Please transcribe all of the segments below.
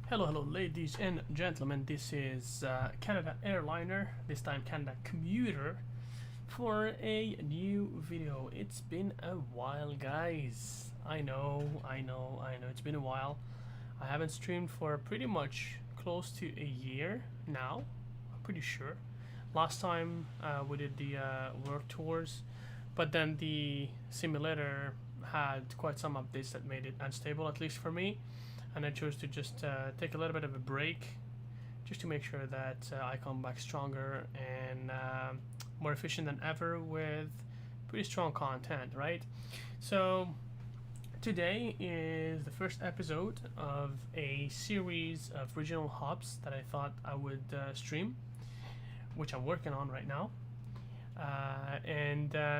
Hello, ladies and gentlemen. This is Canada Airliner, this time Canada Commuter, for a new video. It's been a while, guys. I know, it's been a while. I haven't streamed for pretty much close to a year now, I'm pretty sure. Last time we did the work tours, but then the simulator had quite some updates that made it unstable, at least for me. And I chose to just take a little bit of a break just to make sure that I come back stronger and more efficient than ever with pretty strong content, right? So today is the first episode of a series of regional hubs that I thought I would stream, which I'm working on right now.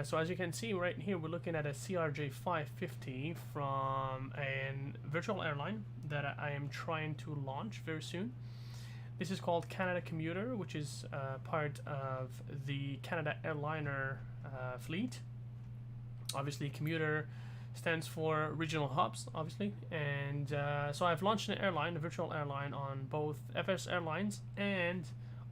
So as you can see right here, we're looking at a CRJ550 from a virtual airline that I am trying to launch very soon. This is called Canada Commuter, which is part of the Canada Airliner fleet. Obviously, commuter stands for regional hubs, obviously. And so I've launched an airline, a virtual airline, on both FSAIRLINES and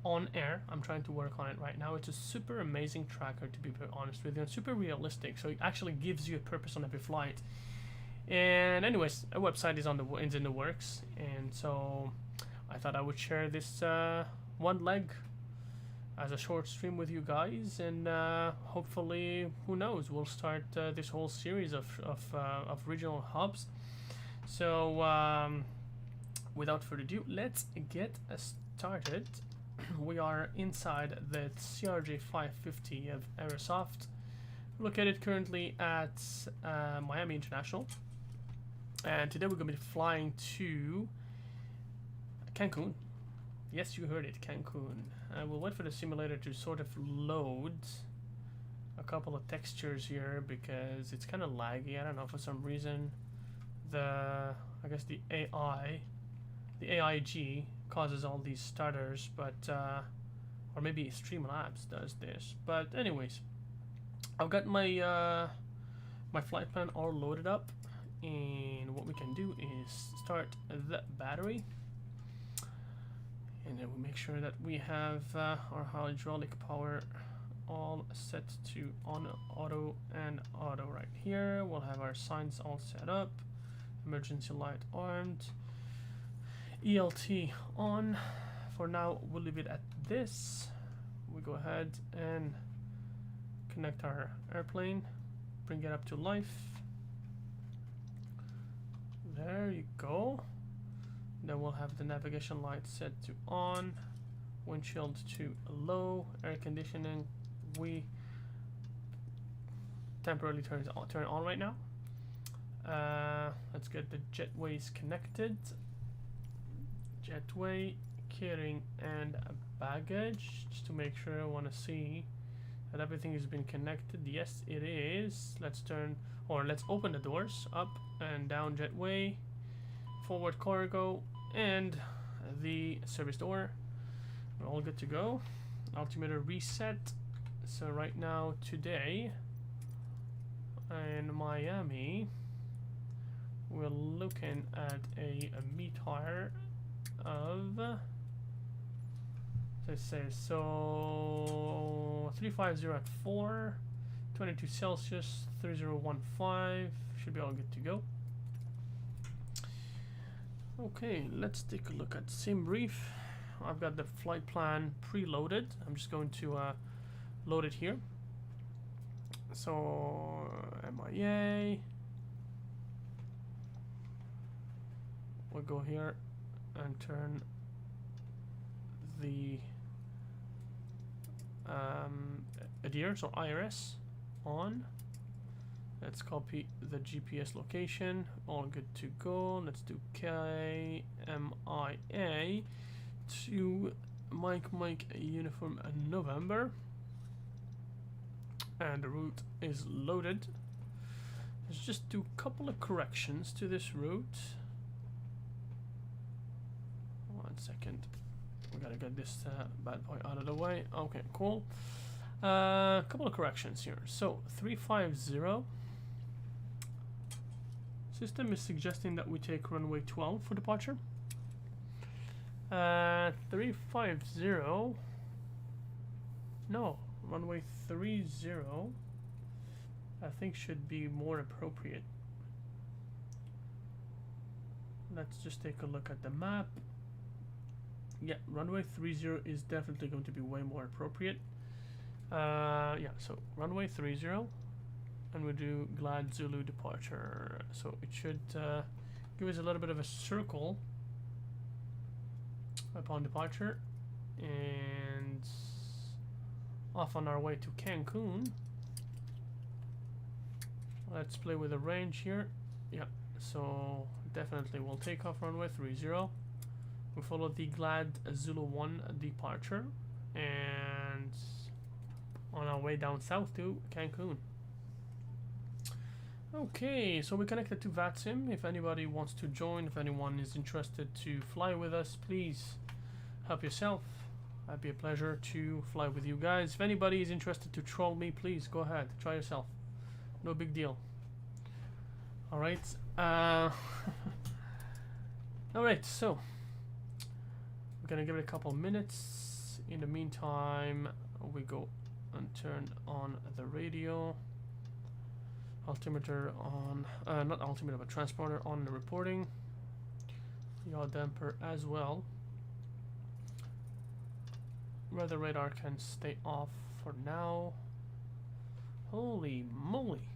ONAIR. I'm trying to work on it right now. It's a super amazing tracker, to be very honest with you, and super realistic, so it actually gives you a purpose on every flight. And anyways, a website is in the works, and so I thought I would share this one leg as a short stream with you guys, and hopefully, who knows, we'll start this whole series of regional hubs. So without further ado, let's get started. We are inside the CRJ550 of Aerosoft, located currently at Miami International, and today we're going to be flying to Cancun. Yes, you heard it, Cancun. We'll wait for the simulator to sort of load a couple of textures here because it's kind of laggy. I don't know, for some reason I guess the AIG causes all these stutters, but or maybe Streamlabs does this. But anyways, I've got my my flight plan all loaded up, and what we can do is start the battery, and then we make sure that we have our hydraulic power all set to on auto and auto right here. We'll have our signs all set up, emergency light armed, ELT on. For now, we'll leave it at this. We go ahead and connect our airplane, bring it up to life. There you go. Then we'll have the navigation light set to on, windshield to low, air conditioning we temporarily turn on right now. Let's get the jetways connected. Jetway, carrying, and baggage, just to make sure. I want to see that everything has been connected. Yes, it is. Let's open the doors up and down. Jetway, forward cargo, and the service door. We're all good to go. Altimeter reset. So right now, today in Miami, we're looking at a meter of, let's say, so 350 at 4, 22 Celsius, 3015, should be all good to go. Okay, let's take a look at SimBrief. I've got the flight plan preloaded. I'm just going to load it here. So MIA, we'll go here and turn the ADIR, so IRS, on. Let's copy the GPS location. All good to go. Let's do KMIA to Mike Uniform November, and the route is loaded. Let's just do a couple of corrections to this route. 1 second, we gotta get this bad boy out of the way. Okay, cool. Couple of corrections here. So 350, system is suggesting that we take runway 12 for departure. 350. No, runway 30. I think should be more appropriate. Let's just take a look at the map. Yeah, runway 30 is definitely going to be way more appropriate. Yeah, so runway 30, and we do glide Zulu departure. So it should give us a little bit of a circle upon departure, and off on our way to Cancun. Let's play with the range here. Yeah, so definitely we'll take off runway 30. We follow the glide Zulu 1 departure, and on our way down south to Cancun. Okay, so we connected to VATSIM. If anybody wants to join, if anyone is interested to fly with us, please help yourself. It'd be a pleasure to fly with you guys. If anybody is interested to troll me, please go ahead, try yourself. No big deal. Alright. Alright, so we're gonna give it a couple minutes. In the meantime, we go and turn on the radio. Altimeter on, not altimeter, but transponder on the reporting. Yaw damper as well. Weather radar can stay off for now. Holy moly!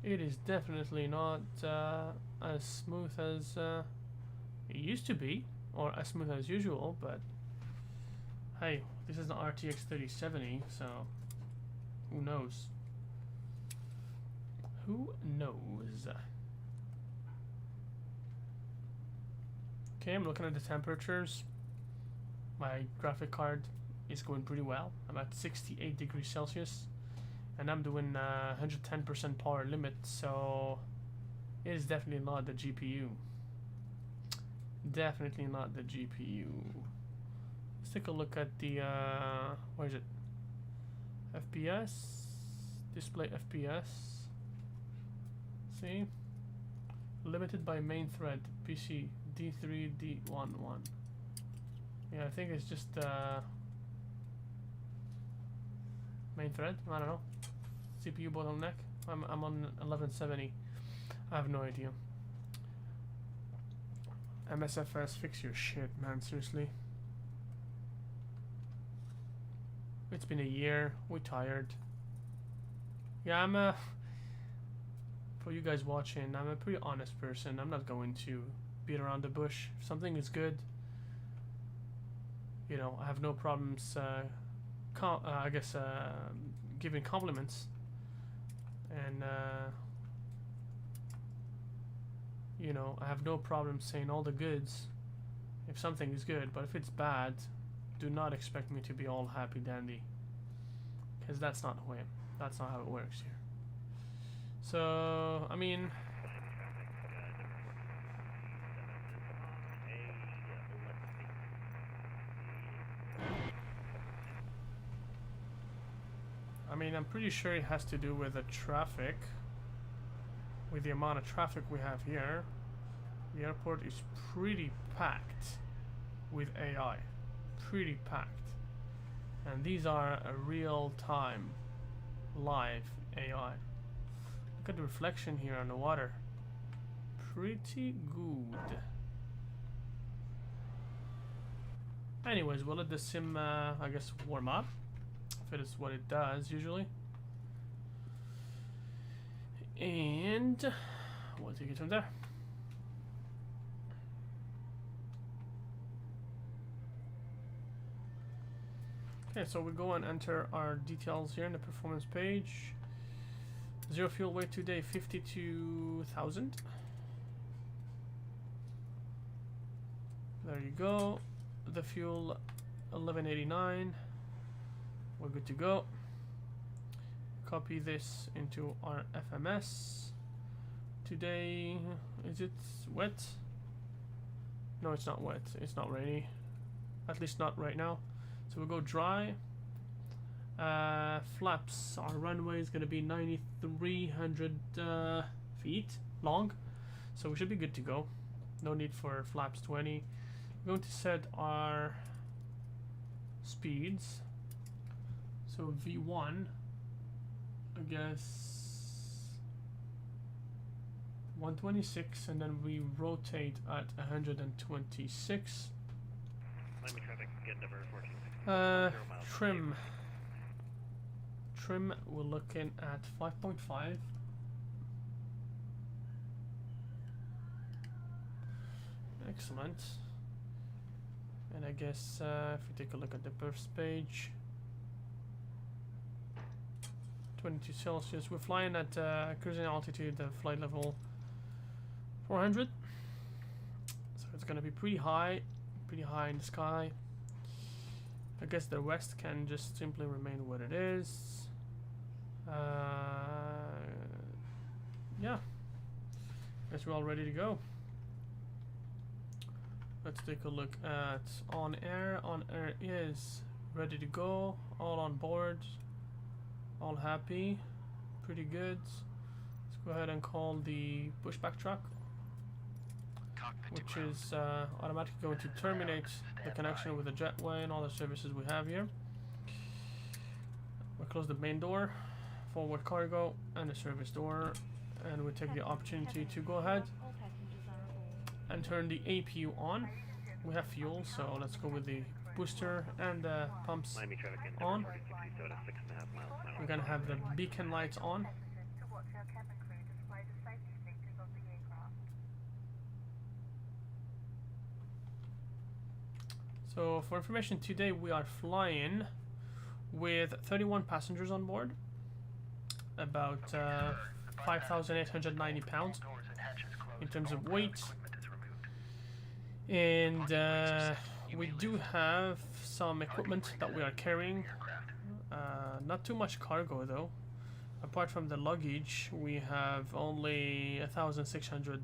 It is definitely not as smooth as it used to be, or as smooth as usual, but hey, this is an RTX 3070, so who knows? Who knows? Okay, I'm looking at the temperatures. My graphic card is going pretty well. I'm at 68 degrees Celsius, and I'm doing 110% power limit, so it is definitely not the GPU. Definitely not the GPU. Let's take a look at the where is it? FPS, display FPS. See, limited by main thread PC D3D11. Yeah, I think it's just main thread. I don't know. CPU bottleneck. I'm on 1170. I have no idea. MSFS, fix your shit, man. Seriously. It's been a year. We're tired. Yeah, I'm a. For you guys watching, I'm a pretty honest person. I'm not going to beat around the bush. If something is good, you know, I have no problems. I guess giving compliments, and you know, I have no problem saying all the goods if something is good. But if it's bad, do not expect me to be all happy dandy, because that's not the way. That's not how it works here. So I mean, I'm pretty sure it has to do with the traffic, with the amount of traffic we have here. The airport is pretty packed with AI, pretty packed, and these are a real-time live AI. Look at the reflection here on the water, pretty good. Anyways, we'll let the sim I guess warm up, if it is what it does usually, and we'll take it from there. Okay, so we go and enter our details here in the performance page. Zero fuel weight today, 52,000. There you go. The fuel, 1189. We're good to go. Copy this into our FMS. Today, is it wet? No, it's not wet. It's not rainy. At least not right now. So we'll go dry. Flaps, our runway is going to be 9,300 feet long. So we should be good to go. No need for flaps 20. We're going to set our speeds. So V1, I guess 126, and then we rotate at 126. Miami traffic, get number 14. Trim, we're looking at 5.5. Excellent. And I guess if we take a look at the burst page, 22 Celsius. We're flying at cruising altitude, flight level 400. So it's gonna be pretty high in the sky. I guess the west can just simply remain what it is. Yeah. Guess we're all ready to go. Let's take a look at ONAIR. ONAIR is ready to go. All on board. All happy. Pretty good. Let's go ahead and call the pushback truck, which is automatically going to terminate the connection with the jetway and all the services we have here. We'll close the main door, forward cargo, and the service door, and we take the opportunity to go ahead and turn the APU on. We have fuel, so let's go with the booster and the pumps on. We're gonna have the beacon lights on. So for information, today we are flying with 31 passengers on board, about 5,890 pounds in terms of weight, and we do have some equipment that we are carrying. Not too much cargo though. Apart from the luggage, we have only 1,600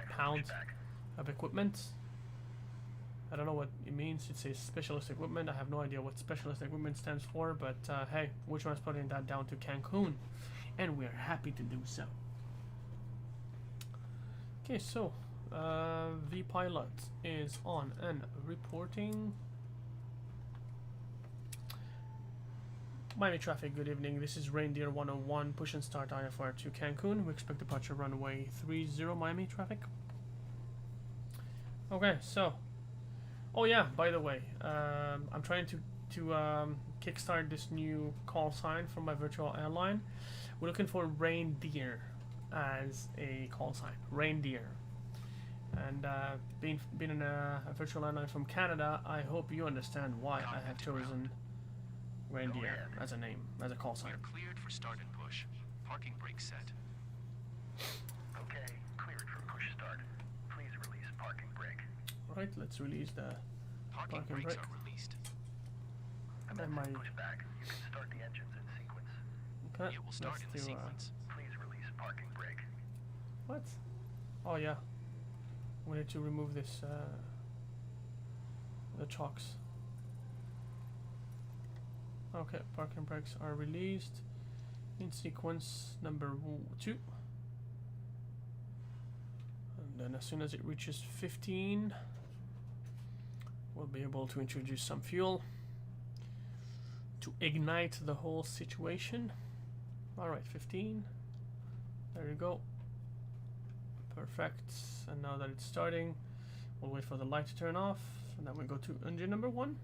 pounds of equipment. I don't know what it means. It says specialist equipment. I have no idea what specialist equipment stands for, but hey, we're transporting that down to Cancun, and we're happy to do so. Okay, so V pilot is on and reporting. Miami traffic, good evening. This is Reindeer 101, push and start IFR to Cancun. We expect departure runway 30 Miami traffic. Okay, so, oh yeah, by the way, I'm trying to kickstart this new call sign from my virtual airline. We're looking for reindeer as a call sign, reindeer. And being in a virtual airline from Canada, I hope you understand why I have chosen reindeer as a name, as a call sign. We're cleared for start and push. Parking brake set. Okay, cleared for push start. Please release parking brake. Alright, let's release the Parking brakes brake. are released. And And then my push back. You can start the engines in sequence. okay, It will start in the let's do sequence. Please release parking brake. what? Oh yeah, we need to remove this the chocks. Okay, parking brakes are released in sequence number 2. And then as soon as it reaches 15, we'll be able to introduce some fuel to ignite the whole situation. Alright, 15. There you go. Perfect. And now that it's starting, we'll wait for the light to turn off, and then we go to engine number 1.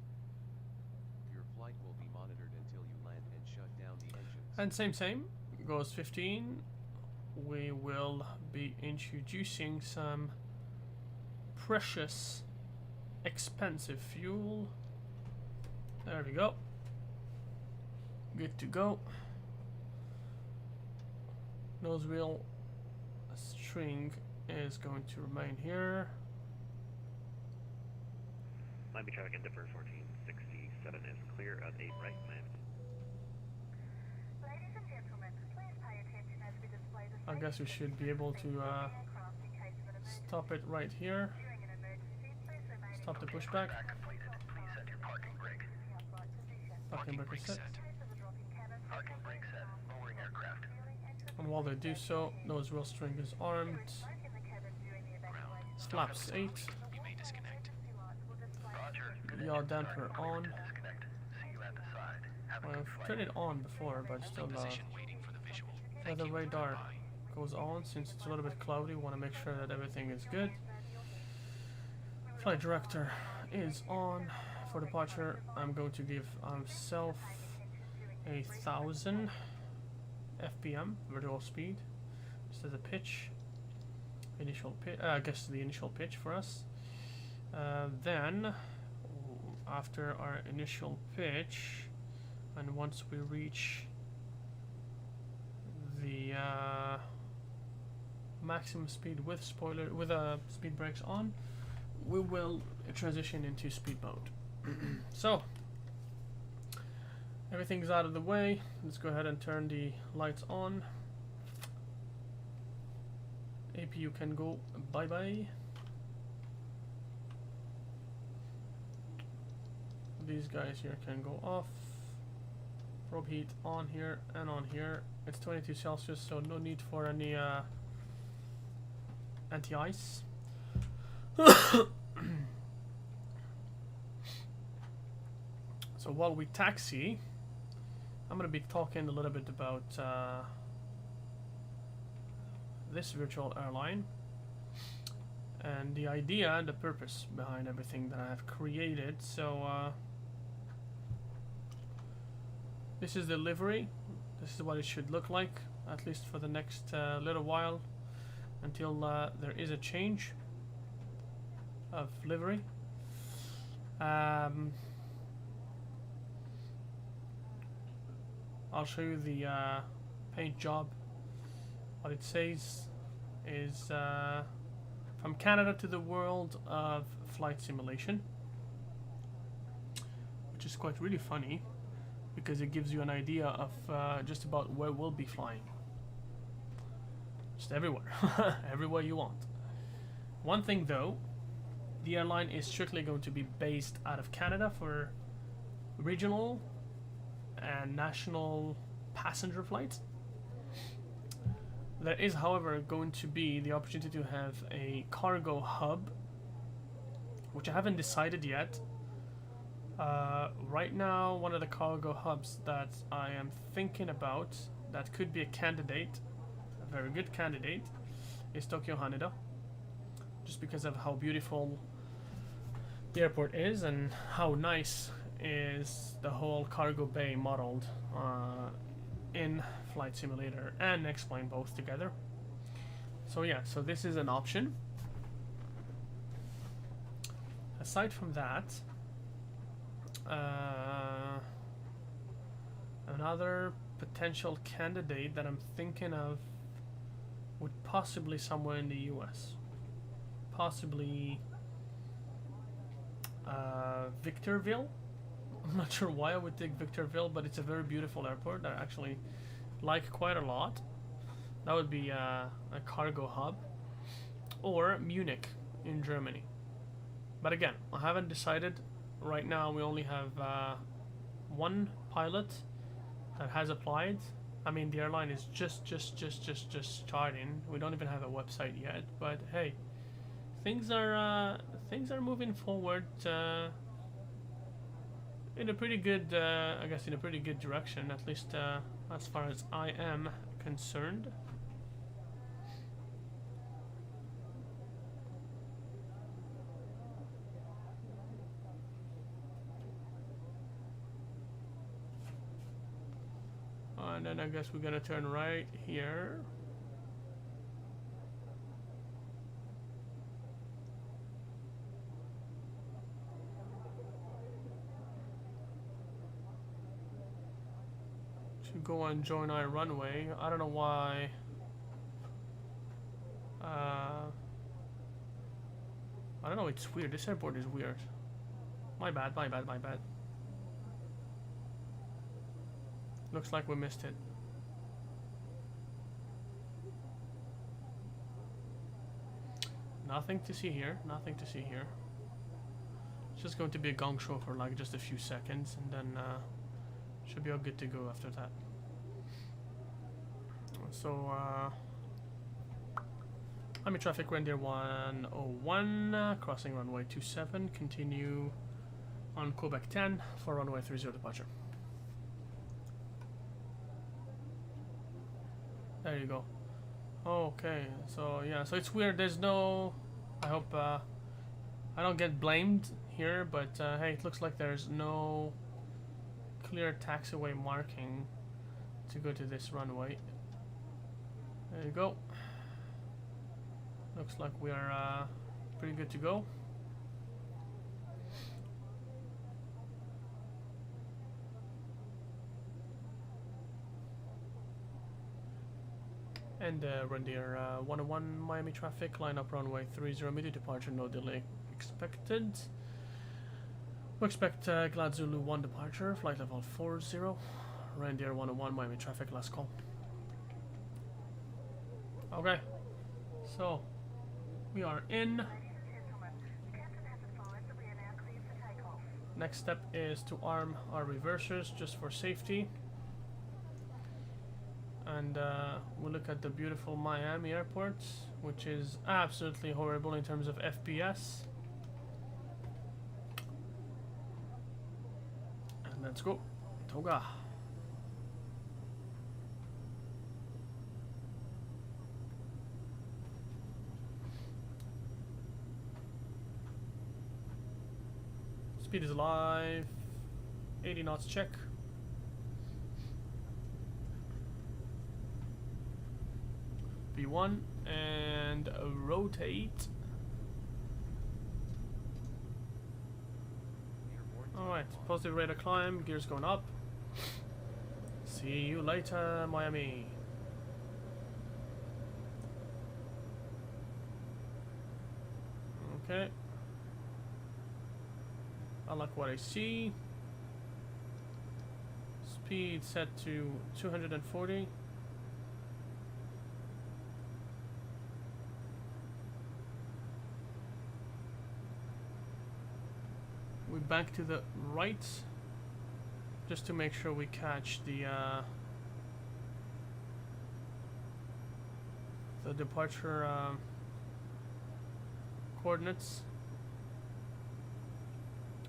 Your flight will be monitored until you land and shut down the engines. And same, goes 15. We will be introducing some precious, expensive fuel. There we go. Good to go. Nose wheel string is going to remain here. Miami traffic and Dipper 1467 is clear at 8 right, Miami. Ladies and gentlemen, please pay attention as we display the I guess we should be able to stop it right here. during an emergency. Please remain in Stop the pushback. Back completed. Please set your parking brake. the upright position. Parking brake brake is set. set. In case of a drop in cabin, Parking brake set. Lowering aircraft. And while they do so, nose wheel string is armed. smoke in the cabin during the evacuation. Flaps 8. You may disconnect. Emergency yaw damper on. Disconnect. See you at the side. Have a Well, good I've flight. turned it on before, but still Position waiting for the visual. the radar goes on. Since it's a little bit cloudy, we want to make sure that everything is good. Flight director is on. For departure, I'm going to give myself 1,000 FPM vertical speed. Just as a pitch, initial pitch. I guess the initial pitch for us. Then, after our initial pitch, and once we reach the maximum speed with speed brakes on, we will transition into speed mode. So everything's out of the way. Let's go ahead and turn the lights on. APU can go bye bye. These guys here can go off. Probe heat on here and on here. It's 22 Celsius, so no need for any anti-ice. So while we taxi, I'm going to be talking a little bit about this virtual airline and the idea and the purpose behind everything that I have created. So this is the livery. This is what it should look like, at least for the next little while, until there is a change of livery. I'll show you the paint job. What it says is from Canada to the world of flight simulation, which is quite really funny because it gives you an idea of just about where we'll be flying. Just everywhere, everywhere you want. One thing though, the airline is strictly going to be based out of Canada for regional and national passenger flights. There is, however, going to be the opportunity to have a cargo hub, which I haven't decided yet. Right now, one of the cargo hubs that I am thinking about that could be a candidate, a very good candidate, is Tokyo Haneda, just because of how beautiful the airport is and how nice is the whole cargo bay modeled in Flight Simulator and X-Plane both together. So yeah, so this is an option. Aside from that, another potential candidate that I'm thinking of would possibly somewhere in the US. Possibly Victorville. I'm not sure why I would take Victorville, but it's a very beautiful airport that I actually like quite a lot. That would be a cargo hub. Or Munich in Germany. But again, I haven't decided. Right now we only have one pilot that has applied. I mean, the airline is just starting. We don't even have a website yet, but hey, things are moving forward in a pretty good, I guess, in a pretty good direction, at least as far as I am concerned. And then I guess we're gonna turn right here. To go and join our runway. I don't know why. I don't know, it's weird. This airport is weird. My bad. Looks like we missed it. Nothing to see here. It's just going to be a gong show for like just a few seconds, and then should be all good to go after that. So, Army traffic Reindeer 101, crossing runway 27, continue on Quebec 10 for runway 30 departure. There you go. Okay, so yeah, so it's weird. There's no. I hope I don't get blamed here, but hey, it looks like there's no clear taxiway marking to go to this runway. There you go. Looks like we are pretty good to go. And Reindeer 101 Miami traffic, line up runway 30, immediate departure, no delay expected. We expect Glad Zulu 1 departure, flight level 40, Reindeer 101 Miami traffic, last call. Okay, so we are in. Ladies and gentlemen, the captain has advised that we are now cleared for takeoff. Next step is to arm our reversers just for safety. And we'll look at the beautiful Miami airport, which is absolutely horrible in terms of FPS. And let's go. Toga. Speed is alive. 80 knots check. B1 and rotate. Alright, positive rate of climb, gears going up. See you later, Miami. Okay. I like what I see. Speed set to 240. We bank to the right just to make sure we catch the departure coordinates.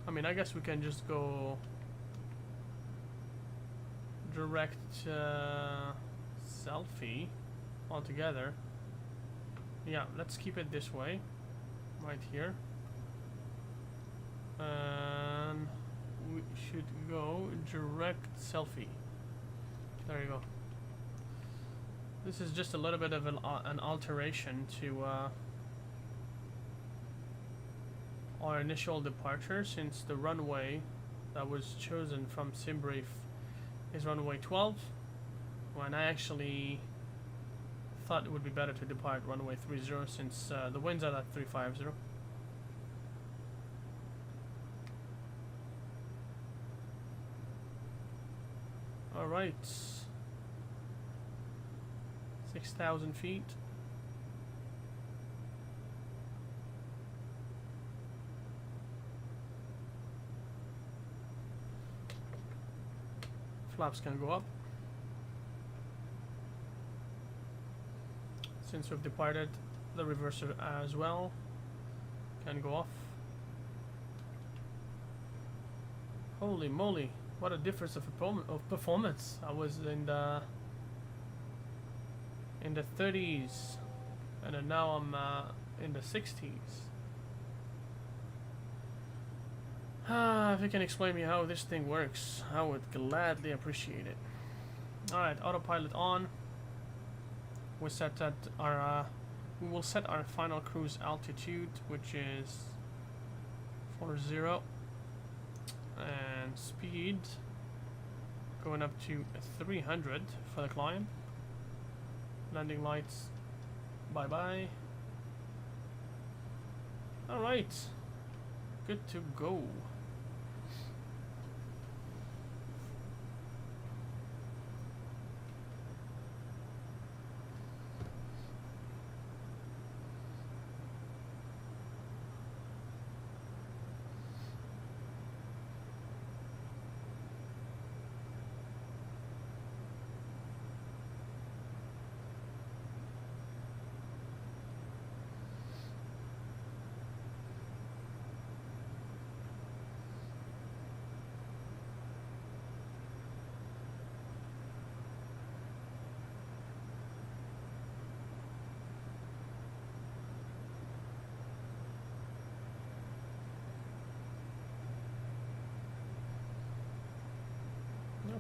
I mean, I guess we can just go direct selfie altogether. Yeah, let's keep it this way, right here. And we should go direct selfie. There you go. This is just a little bit of an alteration to our initial departure, since the runway that was chosen from SimBrief is runway 12, when I actually thought it would be better to depart runway 30 since the winds are at 350. Alright, 6,000 feet. Flaps can go up. Since we've departed, the reverser as well can go off. Holy moly, what a difference of performance. I was in the 30s and then now I'm in the 60s. If you can explain me how this thing works, I would gladly appreciate it. Alright, autopilot on. We set that our we will set our final cruise altitude, which is 40, and speed going up to 300 for the climb. Landing lights, bye bye. Alright, good to go.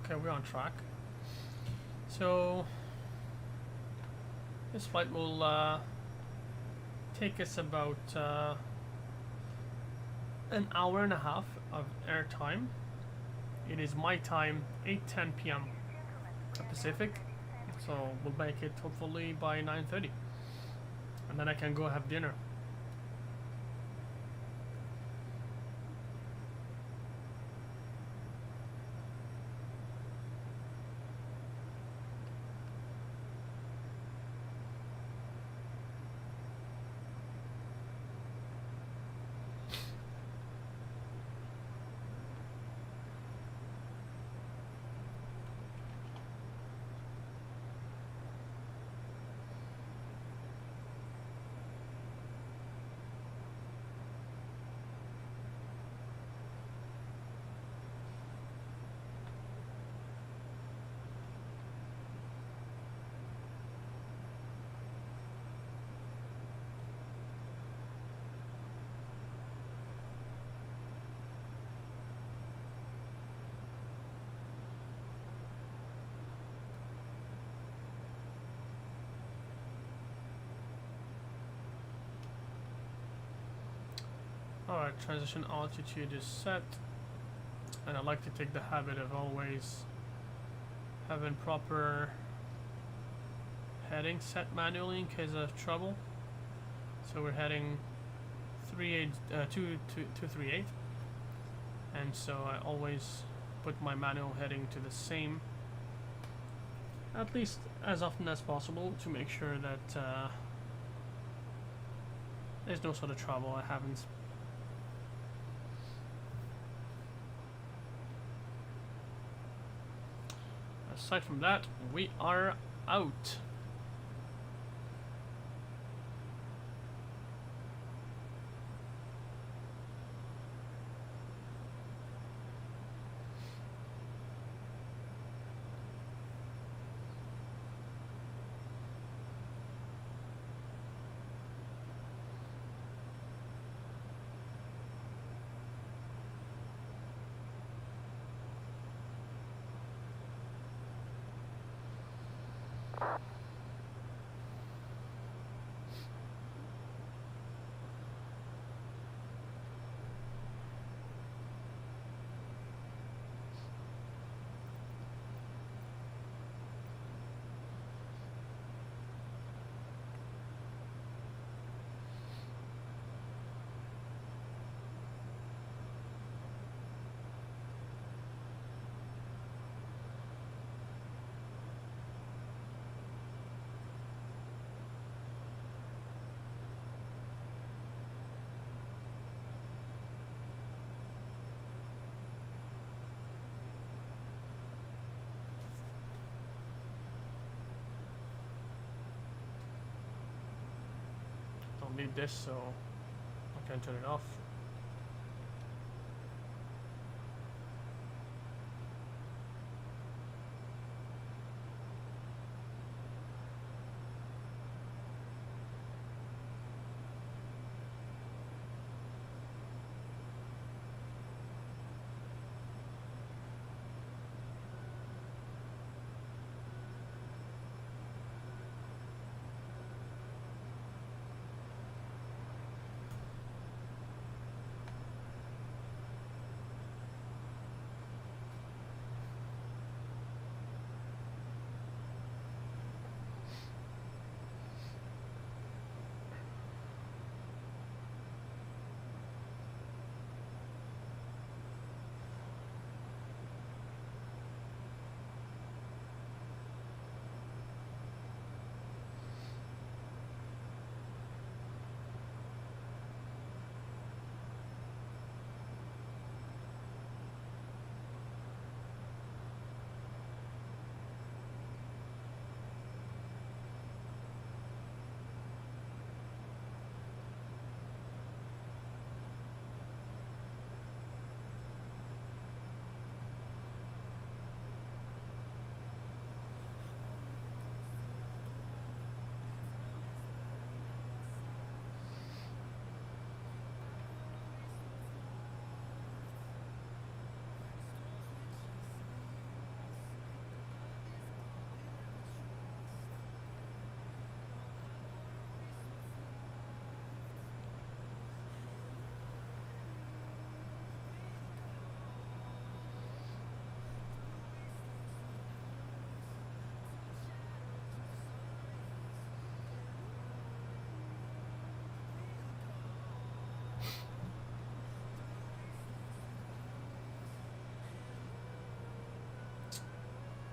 Okay, we're on track. So this flight will take us about an hour and a half of air time. It is my time, 8:10 p.m. Pacific, so we'll make it hopefully by 9:30, and then I can go have dinner. Alright, transition altitude is set, and I like to take the habit of always having proper heading set manually in case of trouble. So we're heading 238, and so I always put my manual heading to the same, at least as often as possible, to make sure that there's no sort of trouble I haven't. Aside from that, we are out. Don't need this, so I can turn it off.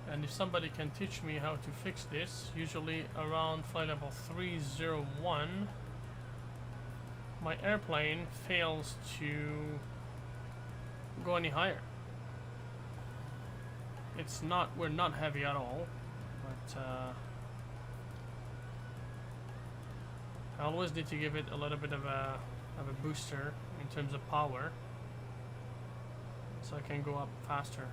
And if somebody can teach me how to fix this, usually around flight level 301, my airplane fails to go any higher. It's not, we're not heavy at all, but I always need to give it a little bit of a booster in terms of power, so I can go up faster.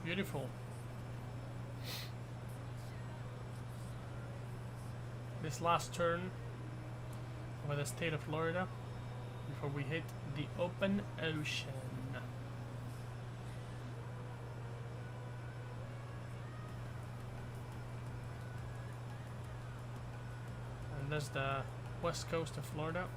Beautiful. This last turn over the state of Florida before we hit the open ocean. And that's the west coast of Florida.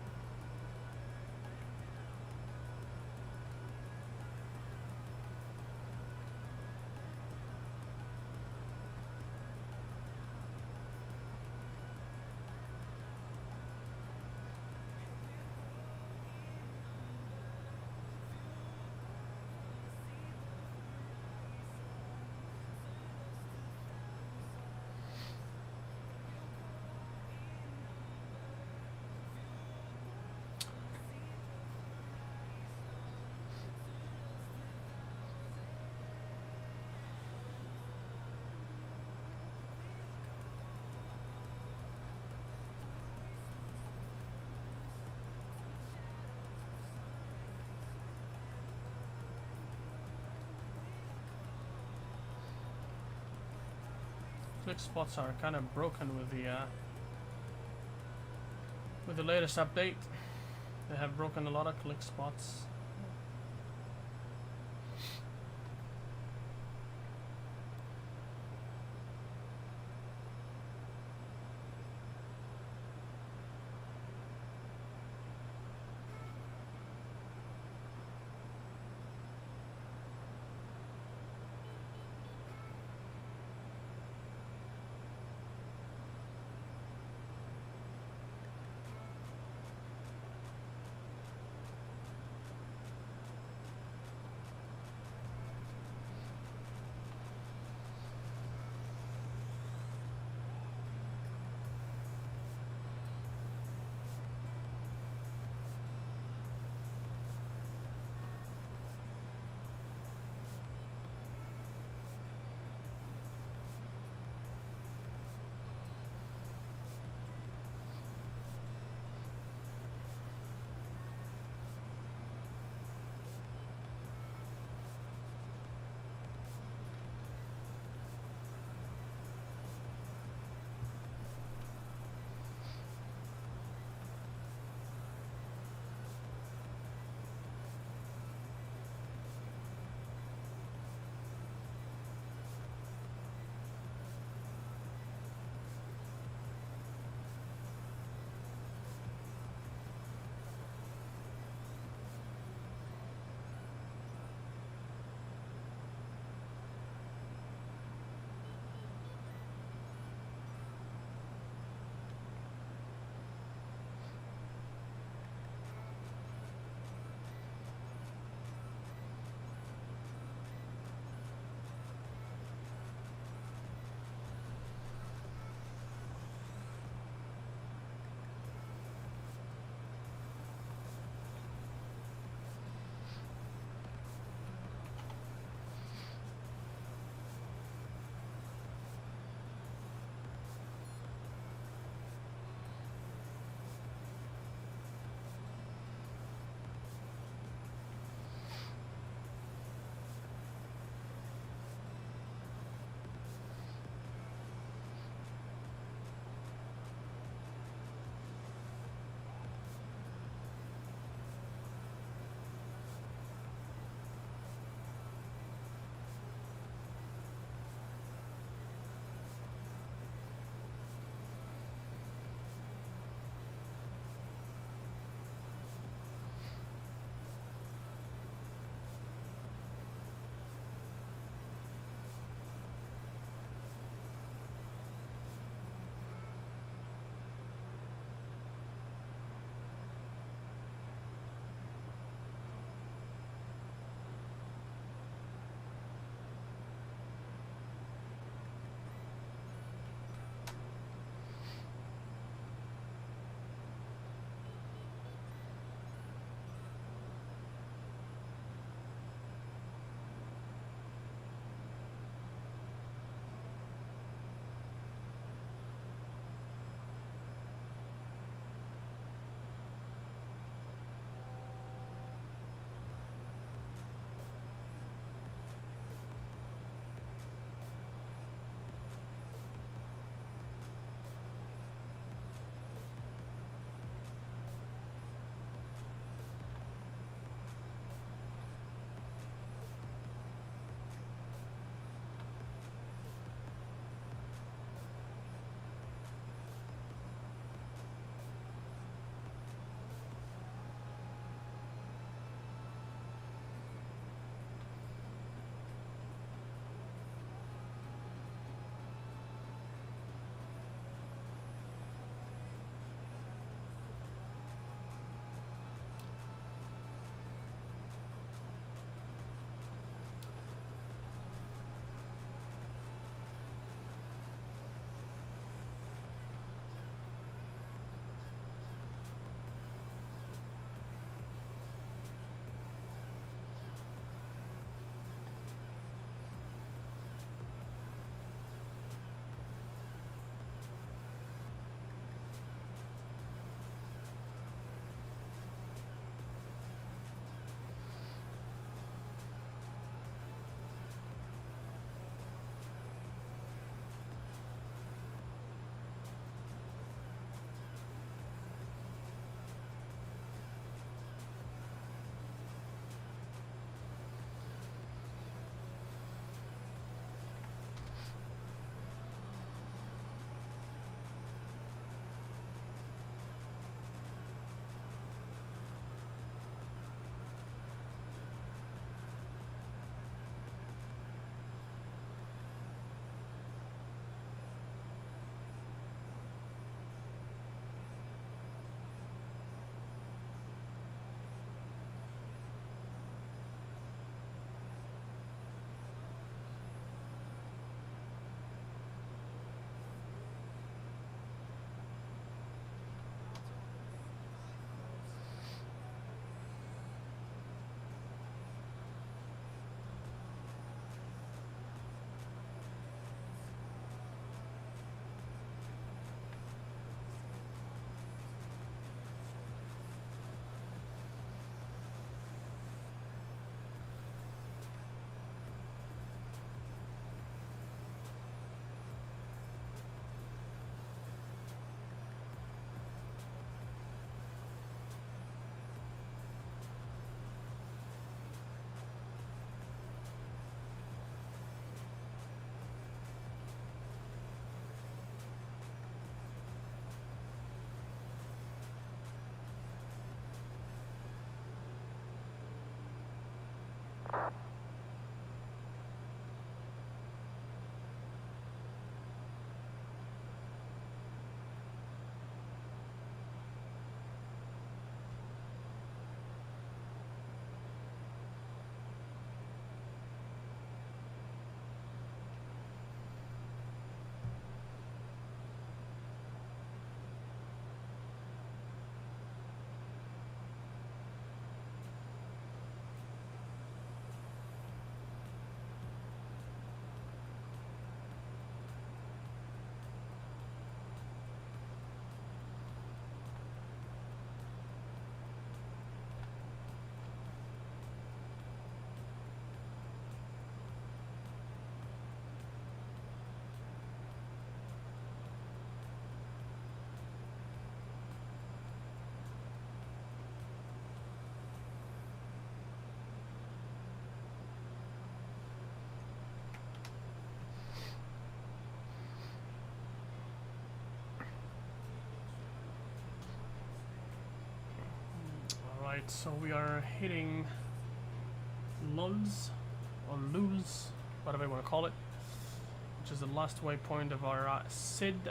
Click spots are kind of broken with the latest update. They have broken a lot of click spots. Alright, so we are hitting Lulz, or Lulz, whatever you want to call it, which is the last waypoint of our SID,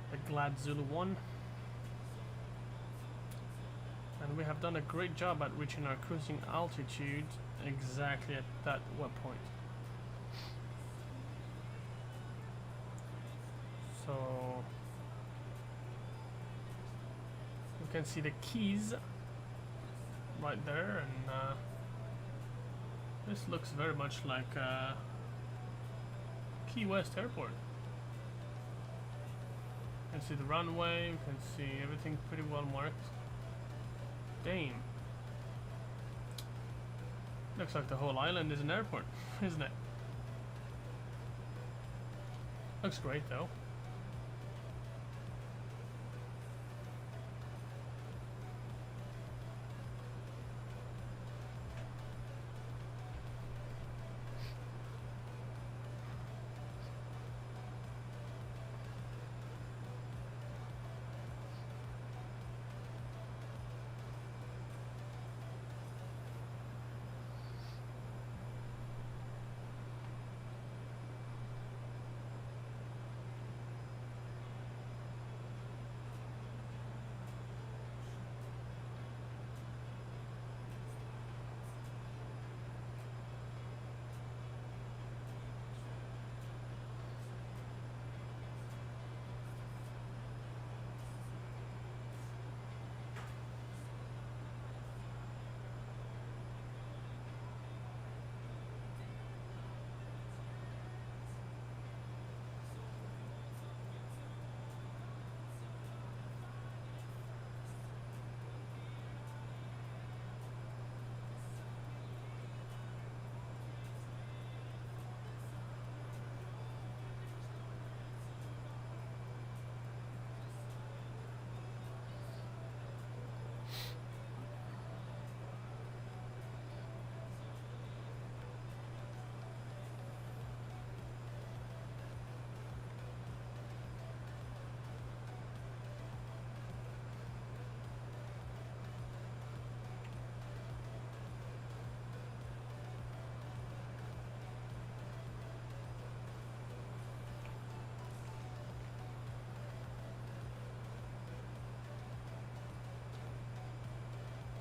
the Glad Zulu 1. And we have done a great job at reaching our cruising altitude exactly at that waypoint. So you can see the keys right there, and this looks very much like Key West Airport. You can see the runway, you can see everything pretty well marked. Damn. Looks like the whole island is an airport, isn't it? Looks great though.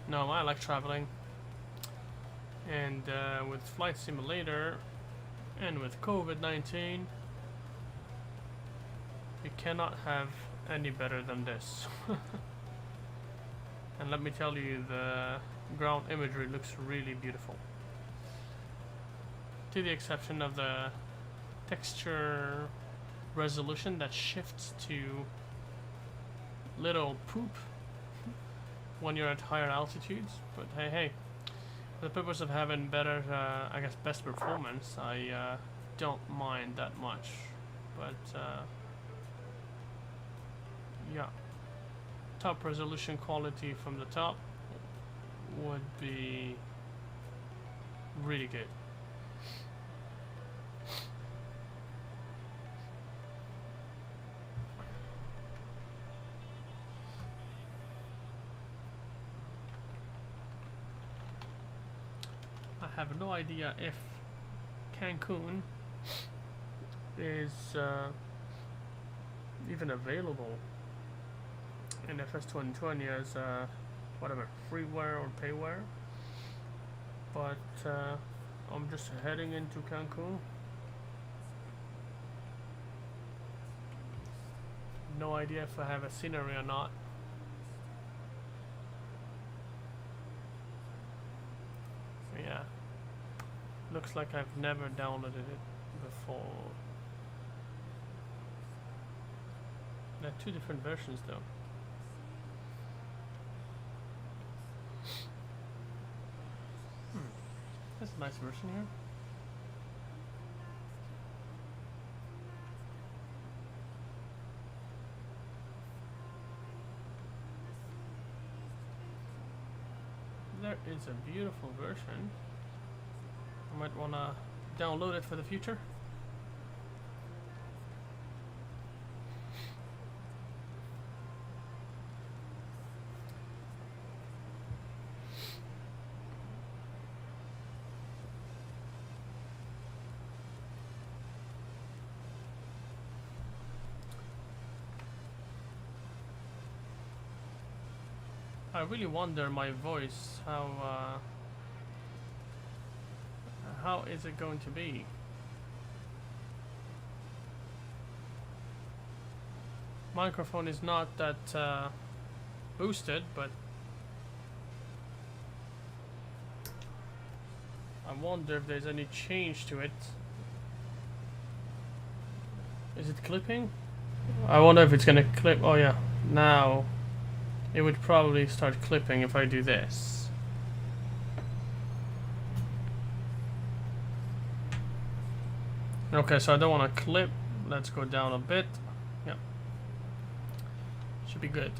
No, I like traveling, and with Flight Simulator and with COVID-19, you cannot have any better than this. And let me tell you, the ground imagery looks really beautiful, to the exception of the texture resolution that shifts to little poop when you're at higher altitudes. But hey, for the purpose of having better, I guess best performance, I don't mind that much. But yeah, top resolution quality from the top would be really good. I have no idea if Cancun is even available in FS 2020 as whatever, freeware or payware, but I'm just heading into Cancun. No idea if I have a scenery or not. So yeah, looks like I've never downloaded it before. There are two different versions though. That's a nice version here. There is a beautiful version. I might want to download it for the future. I really wonder my voice, how is it going to be? Microphone is not that boosted, but I wonder if there's any change to it. Is it clipping? I wonder if it's gonna clip. Oh yeah, now it would probably start clipping if I do this. Okay, so I don't want to clip. Let's go down a bit. Yeah, should be good.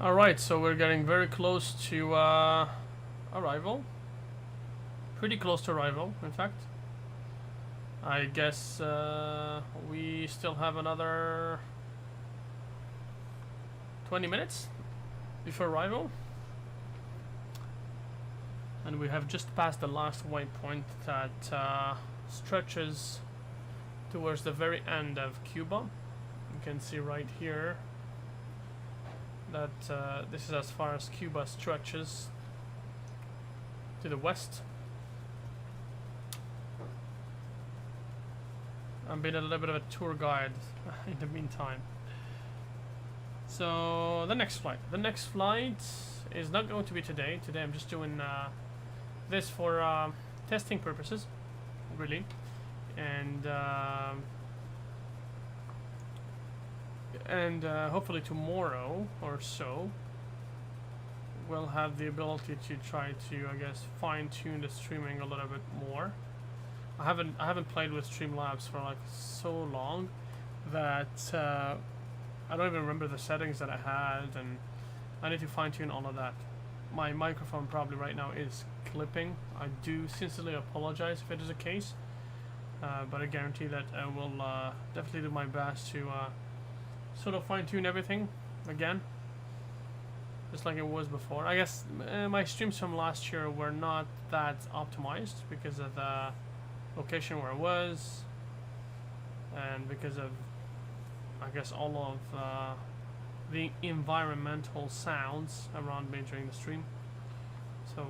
Alright, so we're getting very close to arrival. Pretty close to arrival, in fact. I guess we still have another 20 minutes before arrival. And we have just passed the last waypoint that stretches towards the very end of Cuba. You can see right here that this is as far as Cuba stretches to the west. I'm being a little bit of a tour guide in the meantime. So the next flight is not going to be today. Today I'm just doing this for testing purposes, really, and hopefully tomorrow or so we'll have the ability to try to, I guess, fine-tune the streaming a little bit more. I haven't played with Streamlabs for like so long that I don't even remember the settings that I had, and I need to fine-tune all of that. My microphone probably right now is clipping. I do sincerely apologize if it is the case, but I guarantee that I will definitely do my best to sort of fine-tune everything again, just like it was before. I guess my streams from last year were not that optimized because of the location where I was, and because of, I guess, all of the environmental sounds around me during the stream. So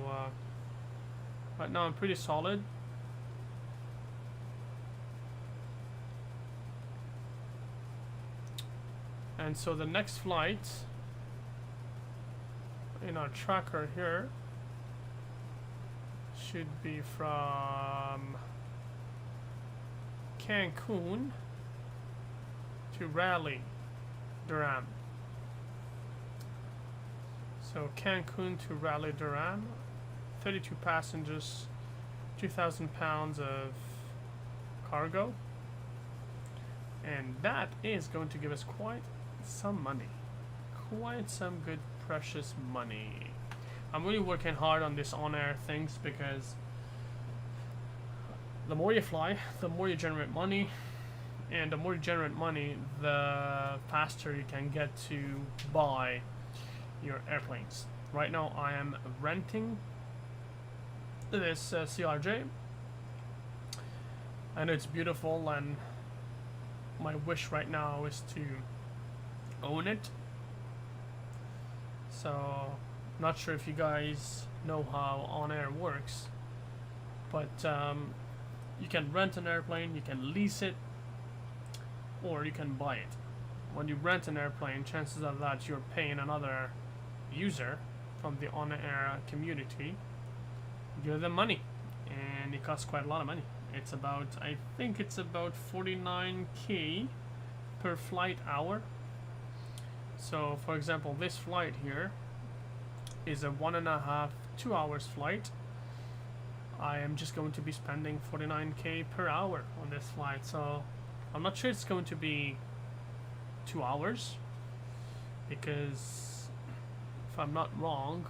right now I'm pretty solid. And so the next flight in our tracker here should be from Cancun to Raleigh, Durham. So Cancun to Raleigh, Durham, 32 passengers, 2,000 pounds of cargo, and that is going to give us quite some money, quite some good precious money. I'm really working hard on this on-air things because the more you fly, the more you generate money, and the more you generate money, the faster you can get to buy your airplanes. Right now I am renting this CRJ. I know it's beautiful, and my wish right now is to own it. So not sure if you guys know how on-air works, but you can rent an airplane, you can lease it, or you can buy it. When you rent an airplane, chances are that you're paying another user from the on-air community, give them money, and it costs quite a lot of money. It's about, I think it's about 49k per flight hour. So for example, this flight here is a 1.5, 2 hours flight. I am just going to be spending 49k per hour on this flight, so I'm not sure it's going to be 2 hours, because if I'm not wrong,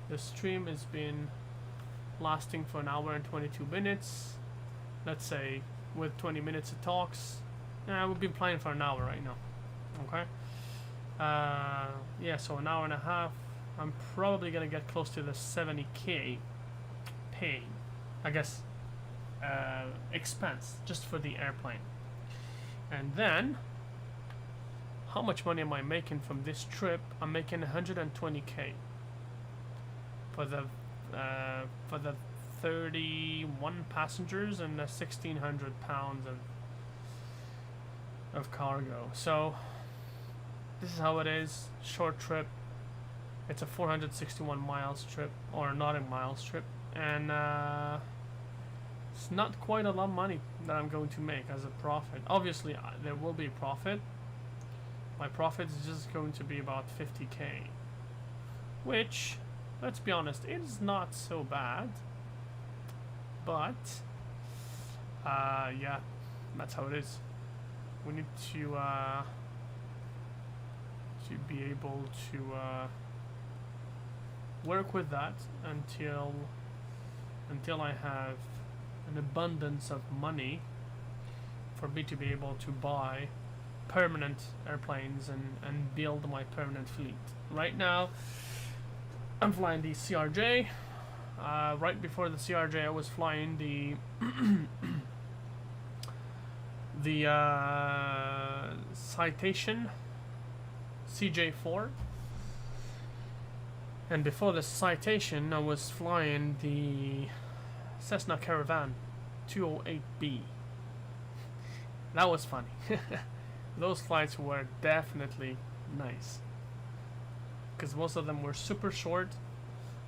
the stream has been lasting for 1 hour and 22 minutes. Let's say with 20 minutes of talks. We've been playing for 1 hour right now. Okay. Yeah, so 1.5 hours. I'm probably gonna get close to the 70k pay, I guess, expense just for the airplane. And then, how much money am I making from this trip? I'm making 120k for the 31 passengers and the 1,600 pounds of cargo. So this is how it is. Short trip. It's a 461 miles trip, or nautical miles trip, and it's not quite a lot of money that I'm going to make as a profit. Obviously there will be a profit. My profit is just going to be about 50k, which, let's be honest, it is not so bad. But yeah, that's how it is. We need to to be able to work with that until I have an abundance of money for me to be able to buy permanent airplanes and build my permanent fleet. Right now, I'm flying the CRJ. Right before the CRJ, I was flying the Citation CJ4, and before the Citation, I was flying the Cessna Caravan 208B. That was funny. Those flights were definitely nice because most of them were super short.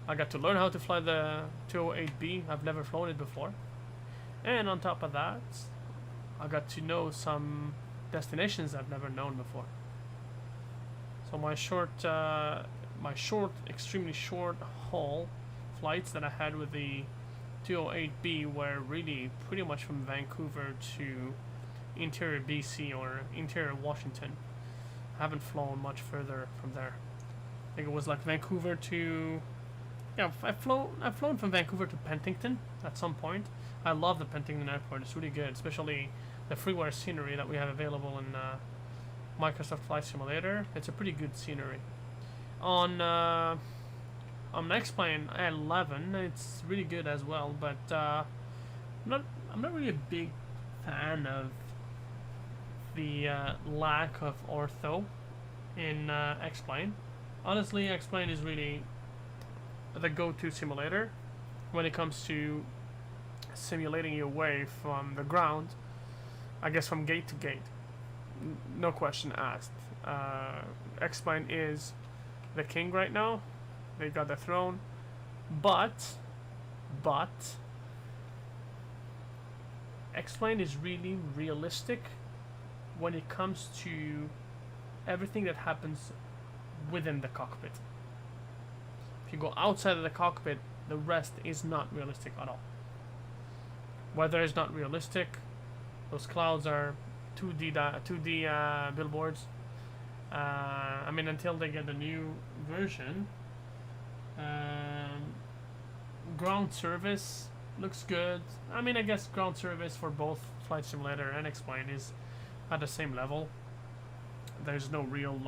I got to learn how to fly the 208B. I've never flown it before, and on top of that, I got to know some destinations I've never known before. So my extremely short haul flights that I had with the 208B were really pretty much from Vancouver to interior BC or interior Washington. I haven't flown much further from there. I think it was like Vancouver to... Yeah, I've flown from Vancouver to Penticton at some point. I love the Penticton airport. It's really good, especially the freeware scenery that we have available in Microsoft Flight Simulator. It's a pretty good scenery. On X-Plane 11, it's really good as well, but I'm not really a big fan of the lack of ortho in X-Plane. Honestly, X-Plane is really the go-to simulator when it comes to simulating your way from the ground, I guess from gate to gate. No question asked. X-Plane is the king right now. They got the throne, but X-Plane is really realistic when it comes to everything that happens within the cockpit. If you go outside of the cockpit, the rest is not realistic at all. Weather is not realistic. Those clouds are 2D billboards. I mean, until they get a new version. Ground service looks good. I mean, I guess ground service for both Flight Simulator and X-Plane is at the same level. There's no real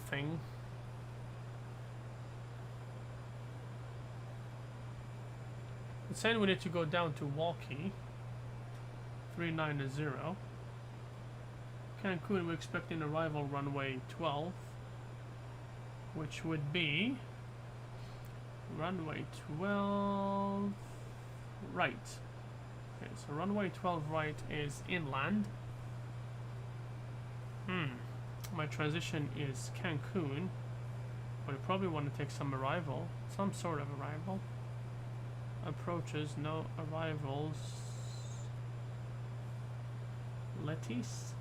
thing. It's saying we need to go down to Walkie 390. Cancun, we're expecting arrival runway 12, which would be runway 12 right. Okay, so runway 12 right is inland. My transition is Cancun, but I probably want to take some sort of arrival. Approaches, no arrivals. Lettice.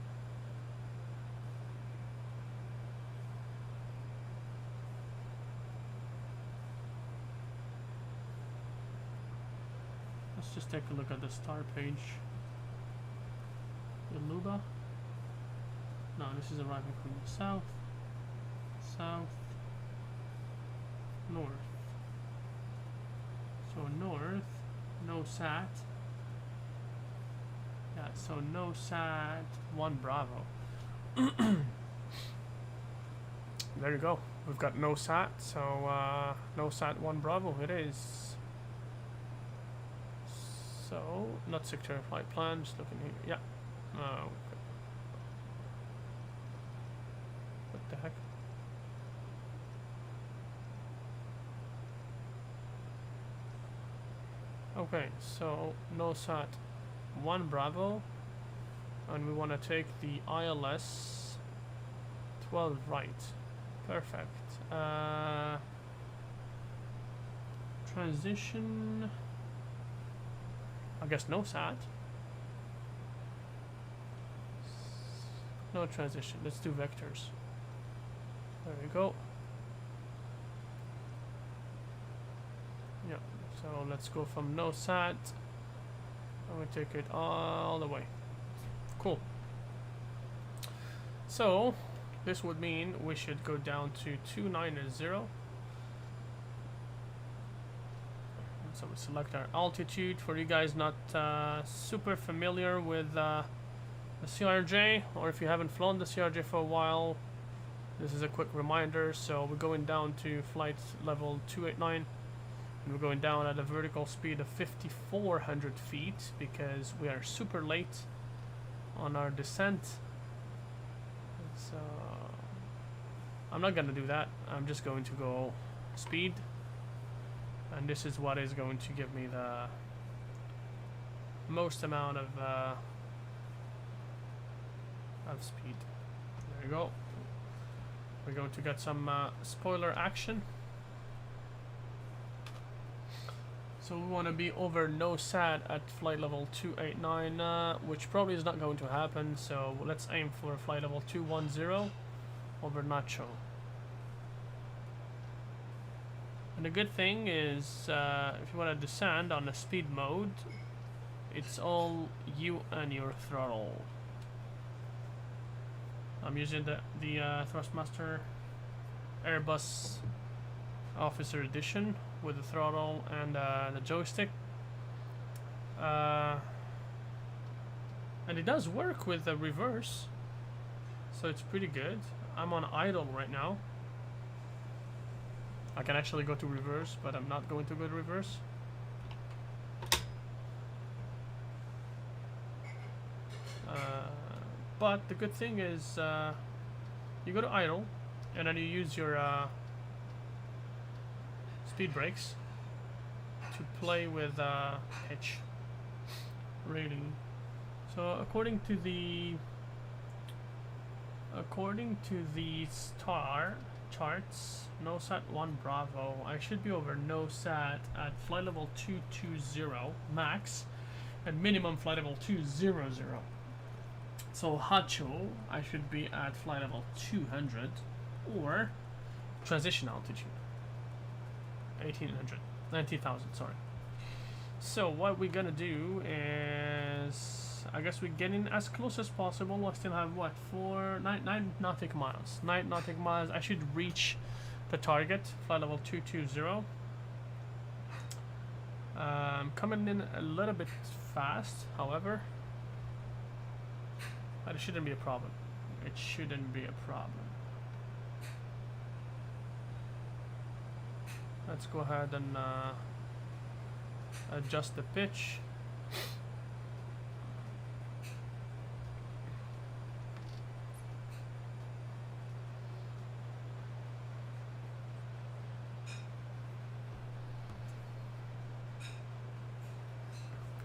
Let's just take a look at the star page. Yaluba. No, this is arriving from the south, north. So north, no sat. Yeah, so no sat, 1 Bravo. There you go. We've got no sat, so no sat 1 Bravo it is. So, not secure flight plan, just looking here. Yeah. Okay. What the heck? Okay, so no sat 1 Bravo, and we want to take the ILS 12 right. Perfect. Transition. I guess no sat. No transition. Let's do vectors. There we go. Yeah. So let's go from no sat. And we take it all the way. Cool. So this would mean we should go down to 290. So we select our altitude. For you guys not super familiar with the CRJ, or if you haven't flown the CRJ for a while, this is a quick reminder. So we're going down to flight level 289, and we're going down at a vertical speed of 5,400 feet because we are super late on our descent. So I'm not gonna do that. I'm just going to go speed, and this is what is going to give me the most amount of speed. There you go. We're going to get some spoiler action. So we want to be over NOSAD at flight level 289, which probably is not going to happen. So let's aim for flight level 210 over Nacho. And the good thing is, if you want to descend on the speed mode, it's all you and your throttle. I'm using the Thrustmaster Airbus Officer Edition with the throttle and the joystick. And it does work with the reverse, so it's pretty good. I'm on idle right now. I can actually go to reverse, but I'm not going to go to reverse. But the good thing is you go to idle and then you use your speed brakes to play with pitch, really. So according to the star charts, NOSAT 1 Bravo, I should be over NOSAT at flight level 220 max and minimum flight level 200. So Hacho, I should be at flight level 200 or transition altitude 19,000, sorry. So what we're gonna do is, I guess we're getting as close as possible. I still have what, 9 nautical miles. 9 nautical miles. I should reach the target, flight level 220. Coming in a little bit fast, however, but it shouldn't be a problem. It shouldn't be a problem. Let's go ahead and adjust the pitch.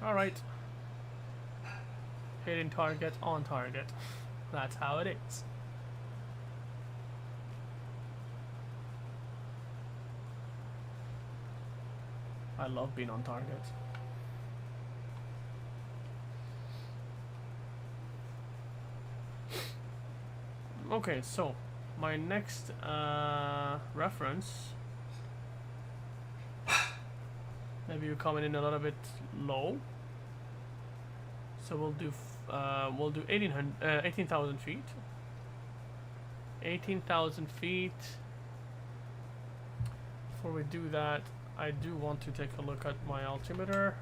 All right. Hitting target on target. That's how it is. I love being on target. Okay, so my next reference, maybe you're coming in a little bit low, so we'll do 18,000 feet. 18,000 feet. Before we do that, I do want to take a look at my altimeter.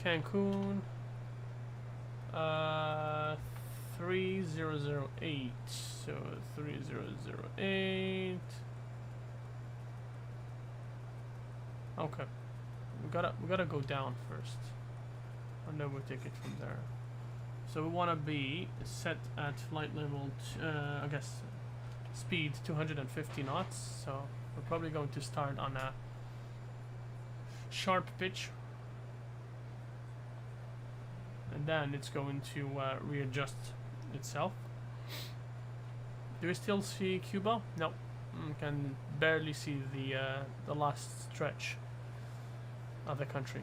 Cancun, 3008. So 3008. Okay, we gotta go down first, and then we'll take it from there. So we want to be set at flight level, I guess, speed 250 knots. So we're probably going to start on a sharp pitch, and then it's going to readjust itself. Do we still see Cuba? No, can barely see the last stretch of the country.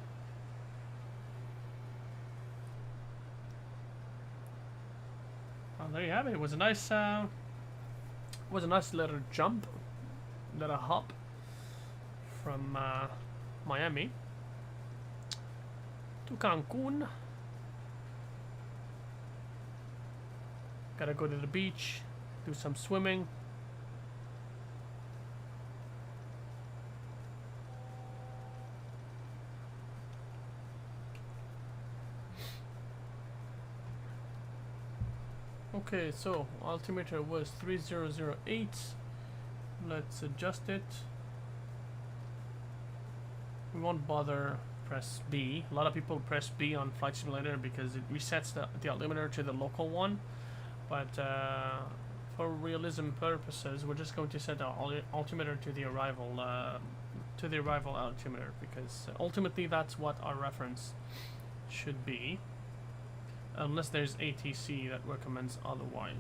Well, there you have it. It was a nice little jump, little hop from Miami to Cancun. Gotta go to the beach, do some swimming. Okay, so altimeter was 3008. Let's adjust it. We won't bother press B. A lot of people press B on Flight Simulator because it resets the altimeter to the local one. But for realism purposes, we're just going to set our altimeter to the arrival altimeter, because ultimately that's what our reference should be, unless there's ATC that recommends otherwise.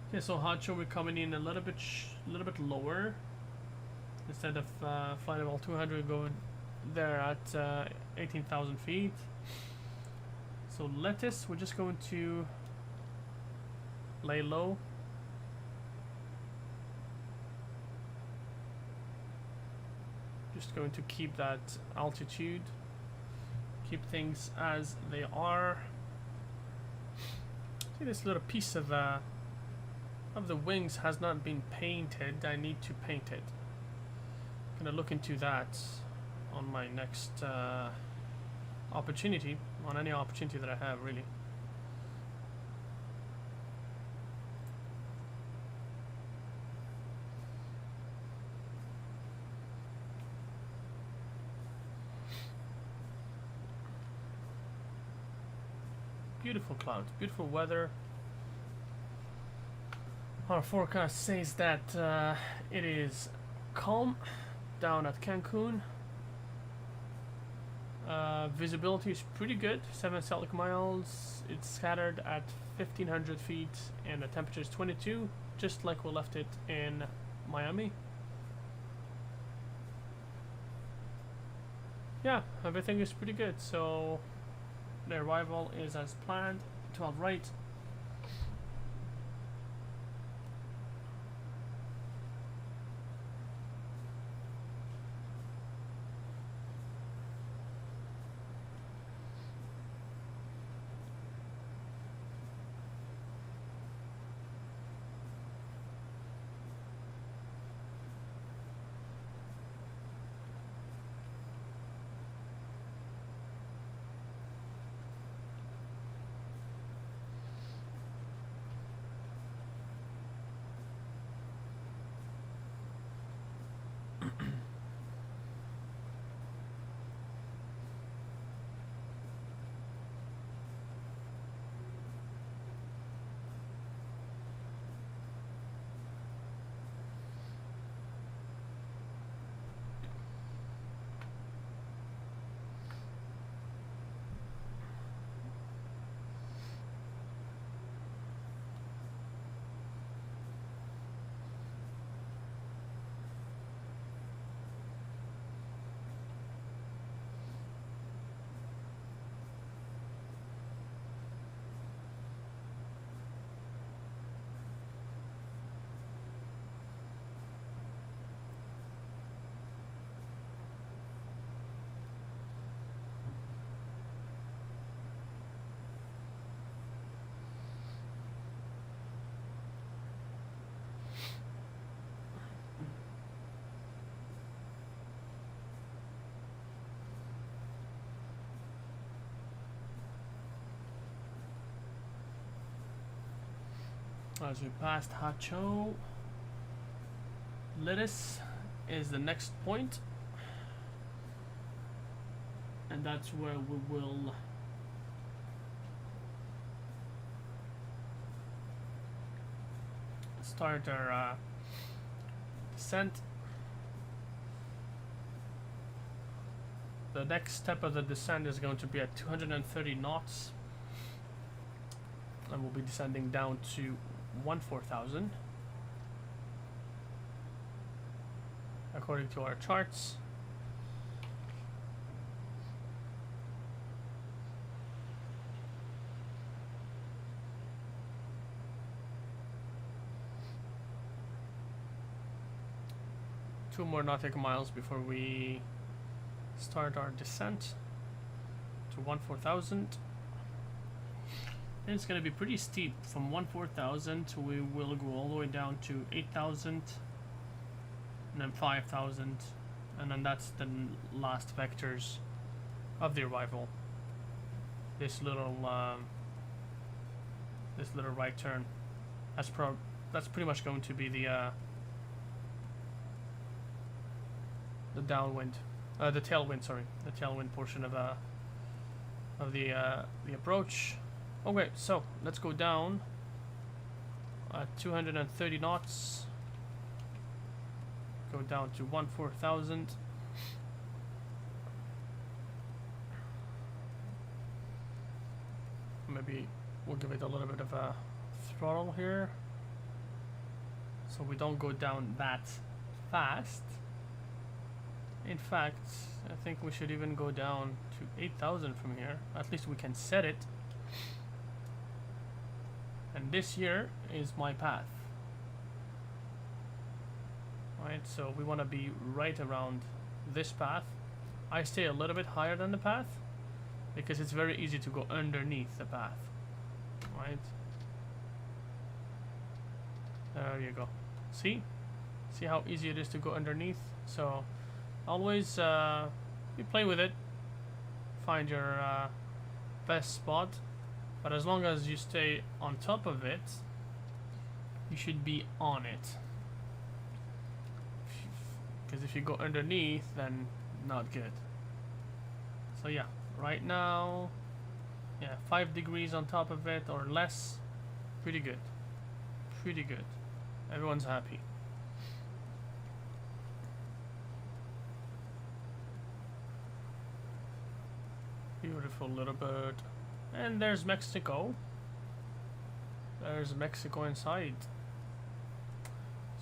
Okay, so Hacho, we're coming in a little bit lower. Instead of flight level 200, going there at 18,000 feet. So lettuce, we're just going to lay low. Just going to keep that altitude, keep things as they are. See, this little piece of the wings has not been painted. I need to paint it. I'm gonna look into that on my next opportunity, on any opportunity that I have, really. Beautiful clouds, beautiful weather. Our forecast says that it is calm down at Cancun. Visibility is pretty good, 7 stellic miles. It's scattered at 1500 feet and the temperature is 22, just like we left it in Miami. Yeah, everything is pretty good. So the arrival is as planned, 12 right. As we passed Hacho, lettuce is the next point, and that's where we will start our descent. The next step of the descent is going to be at 230 knots, and we'll be descending down to 14,000 according to our charts. Two more nautical miles before we start our descent. to 14,000. And it's going to be pretty steep. From 14,000 we will go all the way down to 8,000, and then 5,000, and then that's the last vectors of the arrival. This little right turn, that's pretty much going to be the downwind, the tailwind. Sorry, the tailwind portion of the approach. Okay, so let's go down at 230 knots. Go down to 14,000. Maybe we'll give it a little bit of a throttle here, so we don't go down that fast. In fact, I think we should even go down to 8,000 from here. At least we can set it. And this here is my path. Right, so we want to be right around this path. I stay a little bit higher than the path because it's very easy to go underneath the path. Right? There you go. See how easy it is to go underneath? So always you play with it, find your best spot, but as long as you stay on top of it, you should be on it. Because if you go underneath, then not good. So yeah, right now, yeah, 5 degrees on top of it or less, pretty good. Pretty good. Everyone's happy. Beautiful little bird. And there's Mexico. There's Mexico inside.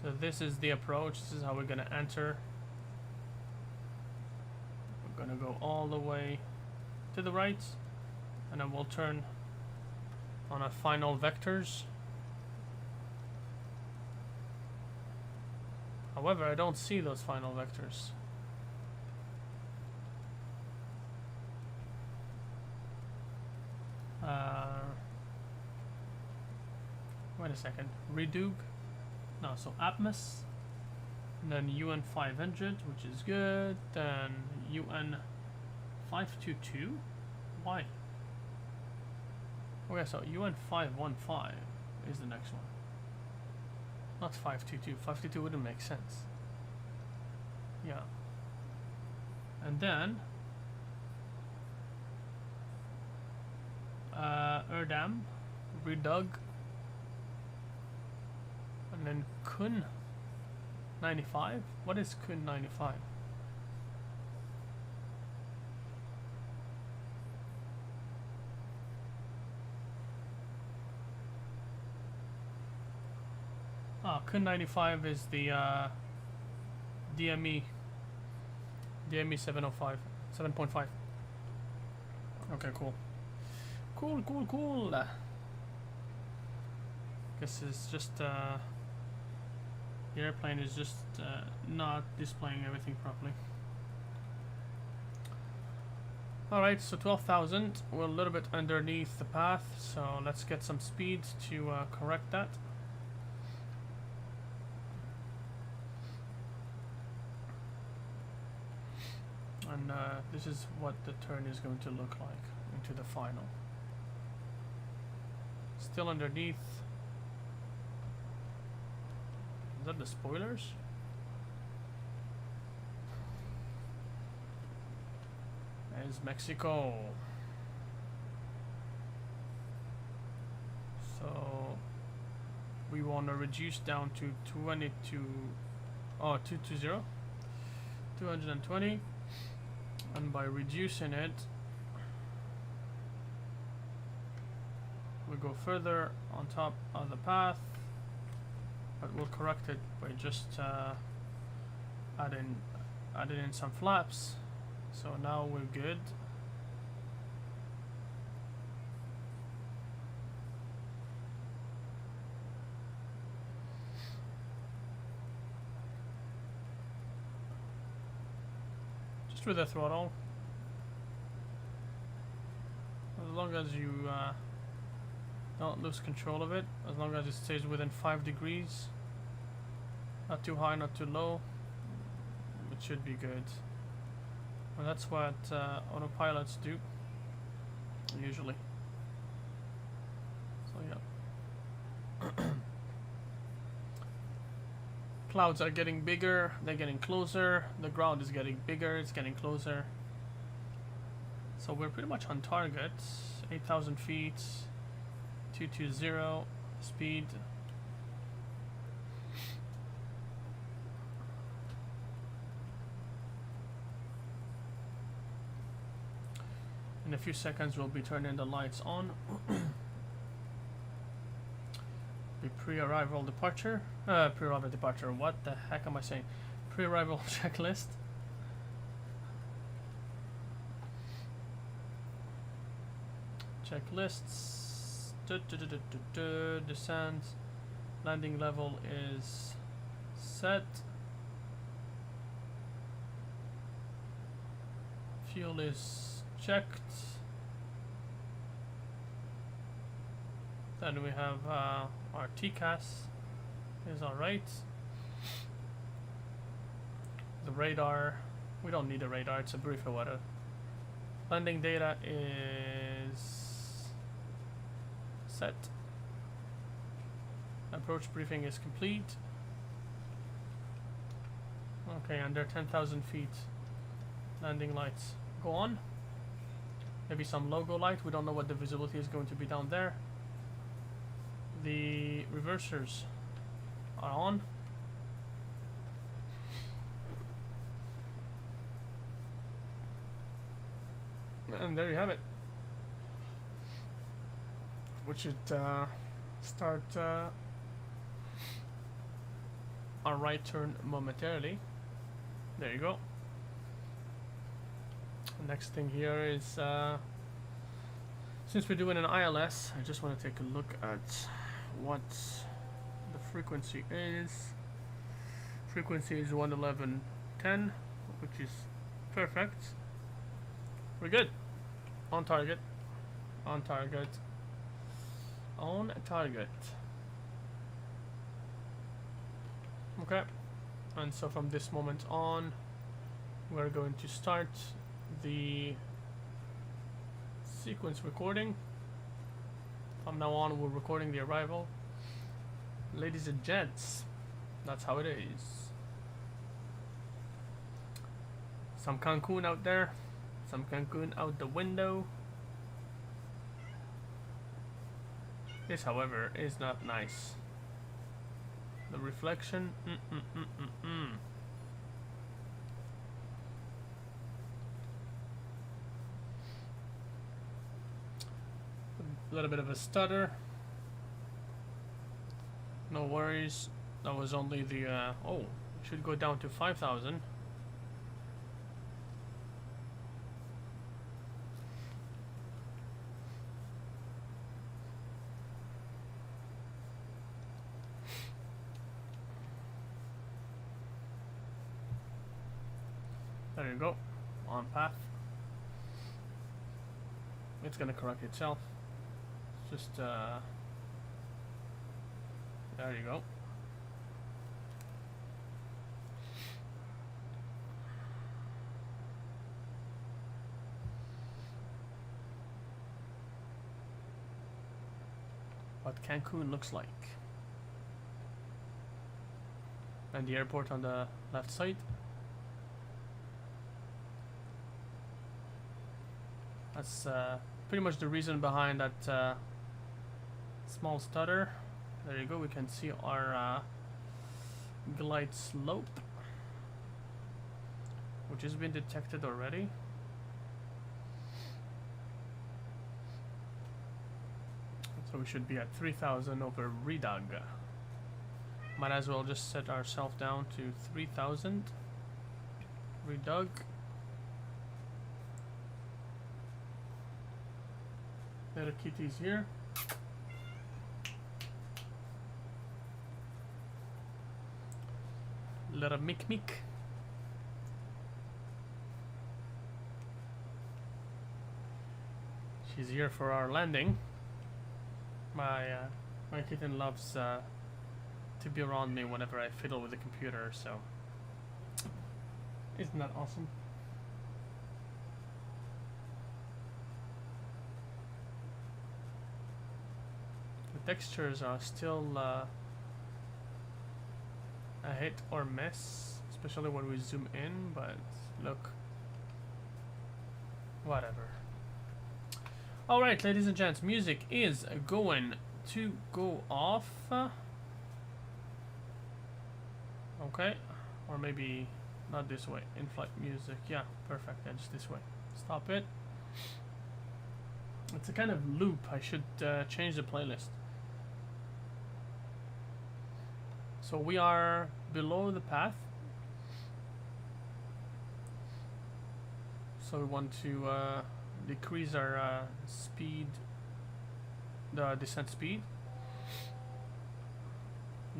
So this is the approach. This is how we're gonna enter. We're gonna go all the way to the right, and then we'll turn on our final vectors. However, I don't see those final vectors. Wait a second. Redug. No, so Atmos. And then UN 500, which is good. Then UN 522. Why? Okay, so UN 515 is the next one. Not 522. 522 wouldn't make sense. Yeah. And then Erdam, Redug, and then Kun 95. What is Kun 95? Ah, Kun 95 is the DME 705, 7.5. Okay, cool. Cool. Guess it's just the airplane is just not displaying everything properly. Alright, so 12,000. We're a little bit underneath the path, so let's get some speed to correct that. And this is what the turn is going to look like into the final. Still underneath. Is that the spoilers? There's Mexico. So we want to reduce down to 220, and by reducing it, we go further on top of the path, but we'll correct it by just adding in some flaps. So now we're good. Just with the throttle. long as you don't lose control of it, as long as it stays within 5 degrees, not too high, not too low, it should be good. And that's what autopilots do usually. So yeah. Clouds are getting bigger, they're getting closer, the ground is getting bigger, it's getting closer. So we're pretty much on target. 8,000 feet, 220 speed. In a few seconds we'll be turning the lights on. Be pre-arrival departure. Pre-arrival departure. What the heck am I saying? Pre-arrival checklist. Checklists. Descent. Landing level is set. Fuel is checked. Then we have our TCAS is alright. The radar, we don't need a radar, it's a briefer weather. Landing data is set. Approach briefing is complete. Okay, under 10,000 feet. Landing lights go on. Maybe some logo light, we don't know what the visibility is going to be down there. The reversers are on. And there you have it. We should start our right turn momentarily. There you go. Next thing here is since we're doing an ILS, I just want to take a look at what the frequency is. Frequency is 111.10, which is perfect. We're good. On target. On target. On target. Okay. And so from this moment on, we're going to start the sequence recording. From now on, we're recording the arrival. Ladies and gents, that's how it is. Some Cancun out there. Some Cancun out the window. This, however, is not nice. The reflection. A little bit of a stutter. No worries. That was only the oh, it should go down to 5,000. There you go. On path. It's gonna correct itself. Just there you go. What Cancun looks like. And the airport on the left side. That's pretty much the reason behind that small stutter. There you go, we can see our glide slope, which has been detected already. So we should be at 3,000 over Redog. Might as well just set ourselves down to 3,000. Redog. Little kitties here. Little mick. He's here for our landing. My kitten loves to be around me whenever I fiddle with the computer, so isn't that awesome? The textures are still a hit or miss, especially when we zoom in, but look, whatever. Alright, ladies and gents, music is going to go off. Okay, or maybe not this way. In-flight music, yeah, perfect. Yeah, just this way. Stop it. It's a kind of loop. I should change the playlist. So we are below the path. So we want to decrease our speed, the descent speed.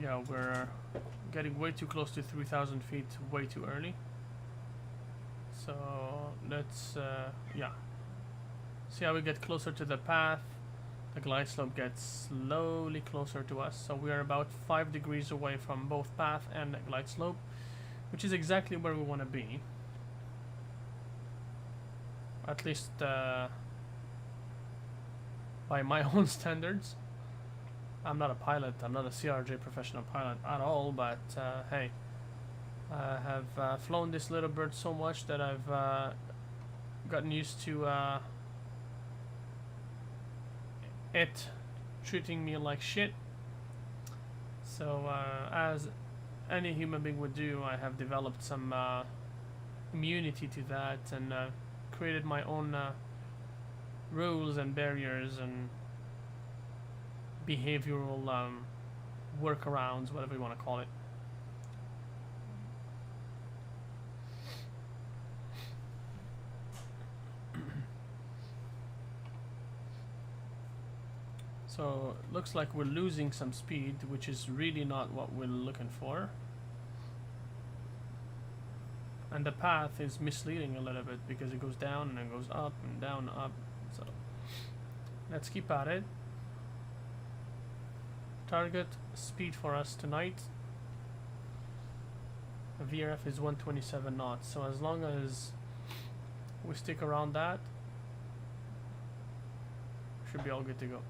Yeah, we're getting way too close to 3,000 feet way too early. So let's, yeah. See how we get closer to the path. The glide slope gets slowly closer to us. So we are about 5 degrees away from both path and glide slope, which is exactly where we want to be. At least by my own standards. I'm not a pilot, I'm not a CRJ professional pilot at all, but hey, I have flown this little bird so much that I've gotten used to it treating me like shit. So as any human being would do, I have developed some immunity to that and created my own rules and barriers and behavioral workarounds, whatever you want to call it. So looks like we're losing some speed, which is really not what we're looking for. And the path is misleading a little bit because it goes down and then goes up and down, up. So let's keep at it. Target speed for us tonight, VRF is 127 knots, so as long as we stick around that, should be all good to go.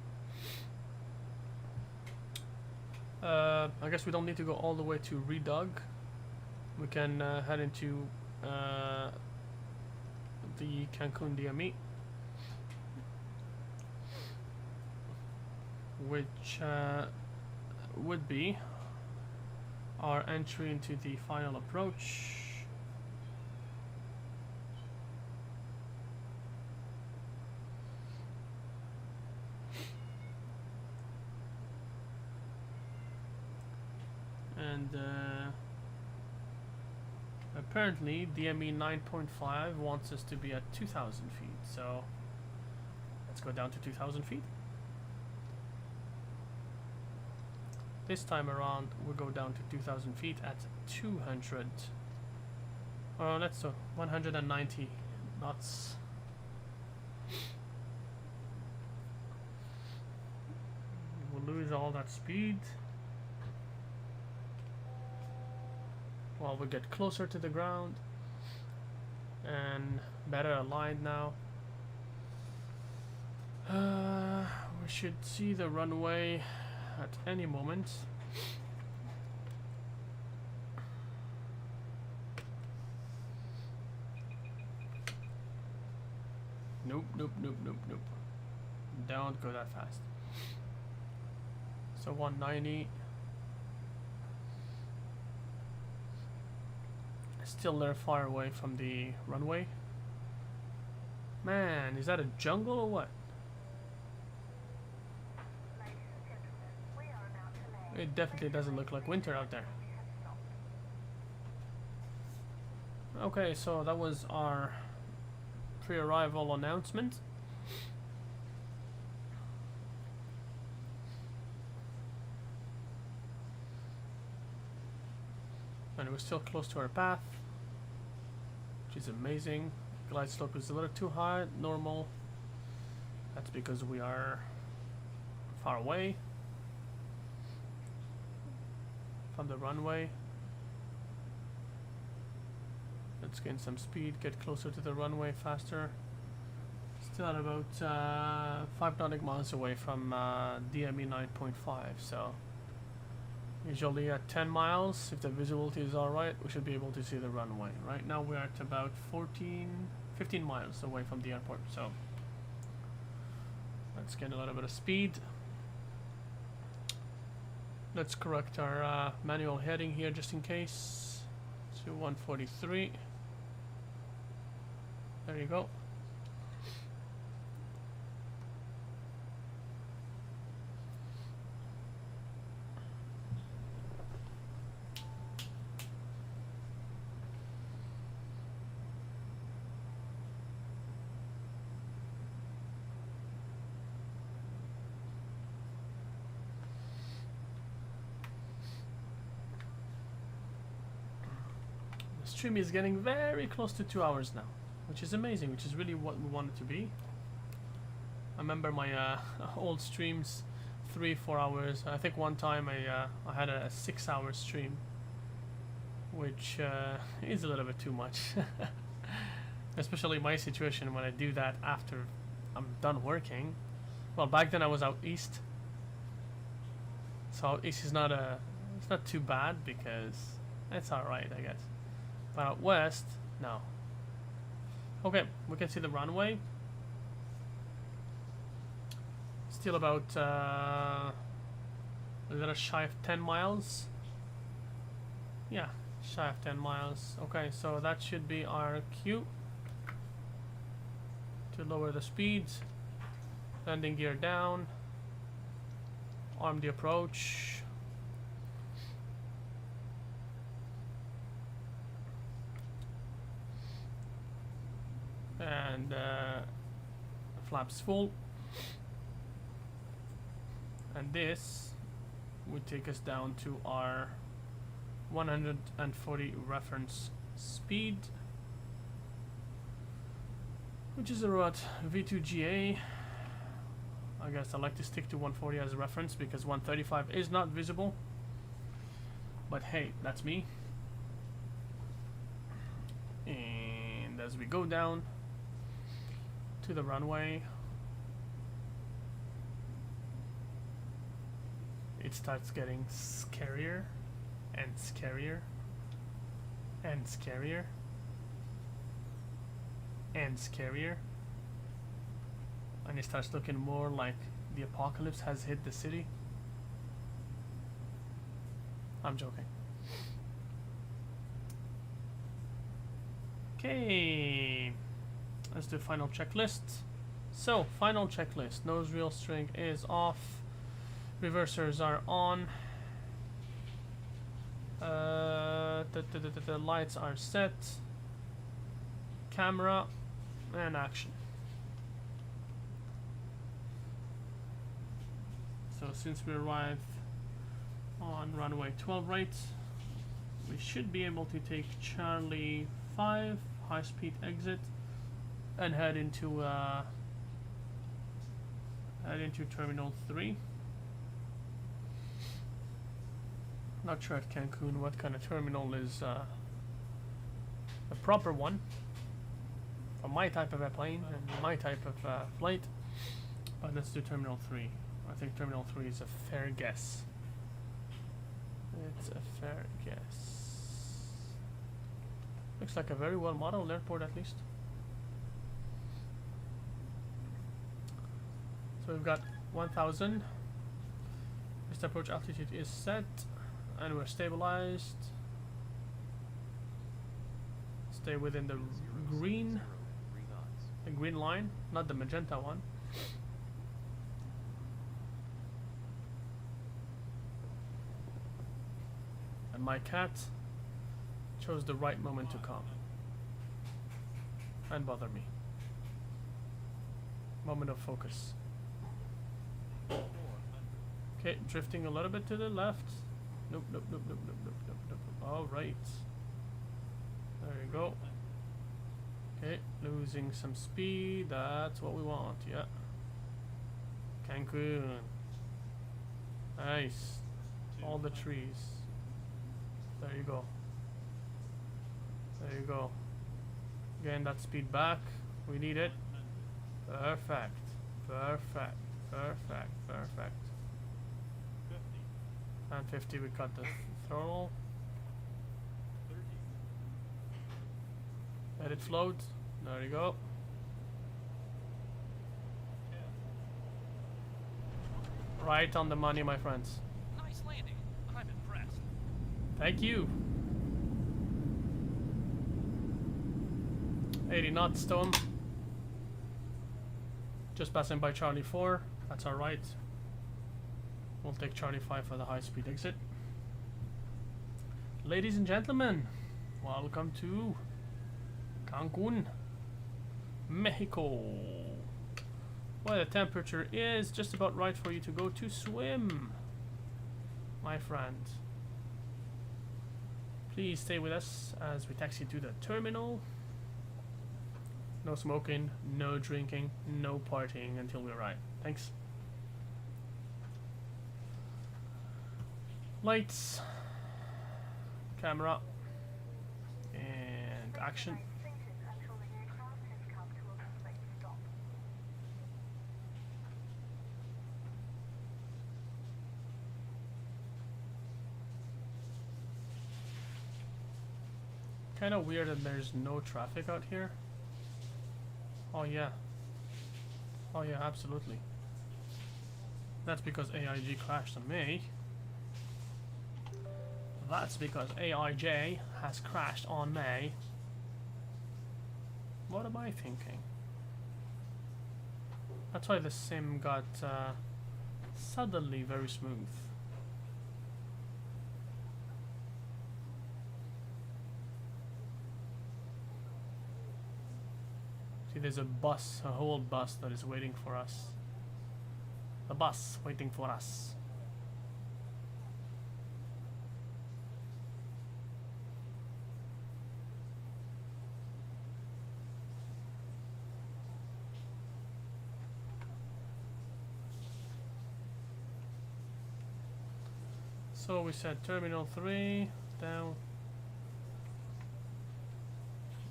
I guess we don't need to go all the way to Redug. We can head into the Cancun DME, which would be our entry into the final approach. And apparently DME 9.5 wants us to be at 2,000 feet, so let's go down to 2,000 feet. This time around, we'll go down to 2,000 feet at 200. Let's do 190 knots. We'll lose all that speed while we get closer to the ground and better aligned now. We should see the runway at any moment. Nope, nope, nope, nope, nope. Don't go that fast. So 190. Still they're far away from the runway. Man, is that a jungle or what? It definitely doesn't look like winter out there. Okay, so that was our pre-arrival announcement. And we're still close to our path, which is amazing. Glide slope is a little too high, normal. That's because we are far away from the runway. Let's gain some speed, get closer to the runway faster. Still at about 5 nautical miles away from DME 9.5, so usually at 10 miles, if the visibility is alright, we should be able to see the runway. Right now we're at about 15 miles away from the airport, so let's get a little bit of speed. Let's correct our manual heading here just in case to 143. There you go. The stream is getting very close to 2 hours now, which is amazing, which is really what we want it to be. I remember my old streams, 3-4 hours. I think one time I had a 6-hour stream, which is a little bit too much. Especially my situation when I do that after I'm done working. Well, back then I was out east, so out east is not it's not too bad because it's alright, I guess. But out west, no. Okay, we can see the runway. Still about a little shy of 10 miles. Yeah, shy of 10 miles. Okay, so that should be our cue to lower the speeds. Landing gear down. Arm the approach. And flaps full, and this would take us down to our 140 reference speed, which is about V2GA. I guess I like to stick to 140 as a reference because 135 is not visible, but hey, that's me. And as we go down to the runway, it starts getting scarier and scarier and scarier and scarier, and it starts looking more like the apocalypse has hit the city. I'm joking. Okay, let's do final checklist. So, final checklist. Nose wheel string is off. Reversers are on. The lights are set. Camera and action. So since we arrived on runway 12 right, we should be able to take Charlie 5 high-speed exit and head into Terminal 3. Not sure at Cancun what kind of terminal is the proper one for my type of a plane and my type of flight, but let's do Terminal 3. I think Terminal 3 is a fair guess. It's a fair guess. Looks like a very well modeled airport at least. So we've got 1000. This approach altitude is set and we're stabilized. Stay within the green line, not the magenta one. And my cat chose the right moment to come and bother me. Moment of focus. Okay, drifting a little bit to the left. Nope. All right. There you go. Okay, losing some speed. That's what we want. Yeah. Cancun. Nice. All the trees. There you go. There you go. Again, that speed back. We need it. Perfect. Perfect. Perfect. Perfect. 50. And 50, we cut the throttle. 30. Let it float. There you go. 10. Right on the money, my friends. Nice landing. I'm impressed. Thank you. 80 knots, Stone. Just passing by Charlie 4. That's alright. We'll take Charlie 5 for the high speed exit. Ladies and gentlemen, welcome to Cancun, Mexico, where the temperature is just about right for you to go to swim, my friend. Please stay with us as we taxi to the terminal. No smoking, no drinking, no partying until we arrive. Thanks. Lights, camera, and action. Kind of weird that there's no traffic out here. Oh yeah. Oh yeah, absolutely. That's because AIG crashed on me. That's because AIJ has crashed on me. What am I thinking? That's why the sim got suddenly very smooth. See, there's a bus, a whole bus that is waiting for us. The bus waiting for us. So we said terminal 3 down.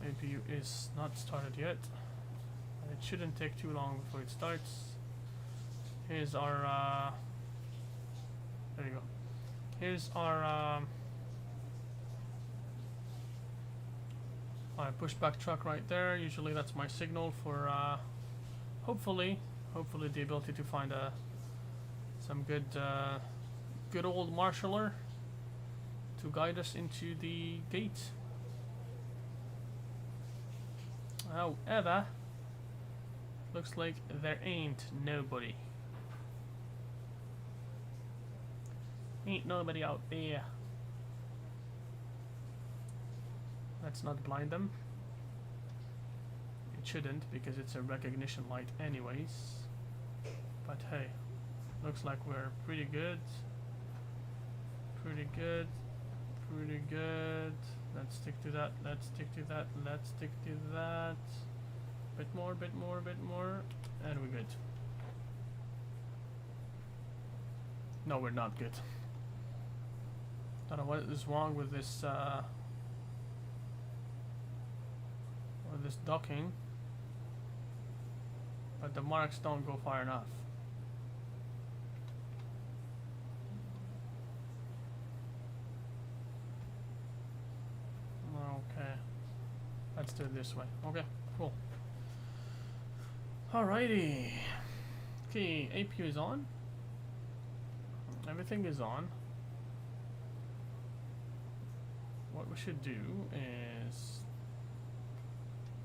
APU is not started yet. It shouldn't take too long before it starts. Here's our there you go. Here's our my pushback truck right there. Usually that's my signal for hopefully the ability to find some good good old marshaller to guide us into the gate. However, looks like there ain't nobody. Ain't nobody out there. Let's not blind them. It shouldn't, because it's a recognition light anyways. But hey, looks like we're pretty good. Pretty good. Pretty good. Let's stick to that. Let's stick to that. Let's stick to that. Bit more, bit more, bit more. And we're good. No, we're not good. Don't know what is wrong with this docking. But the marks don't go far enough. Okay. Let's do it this way. Okay, cool. Alrighty. Okay, APU is on. Everything is on. What we should do is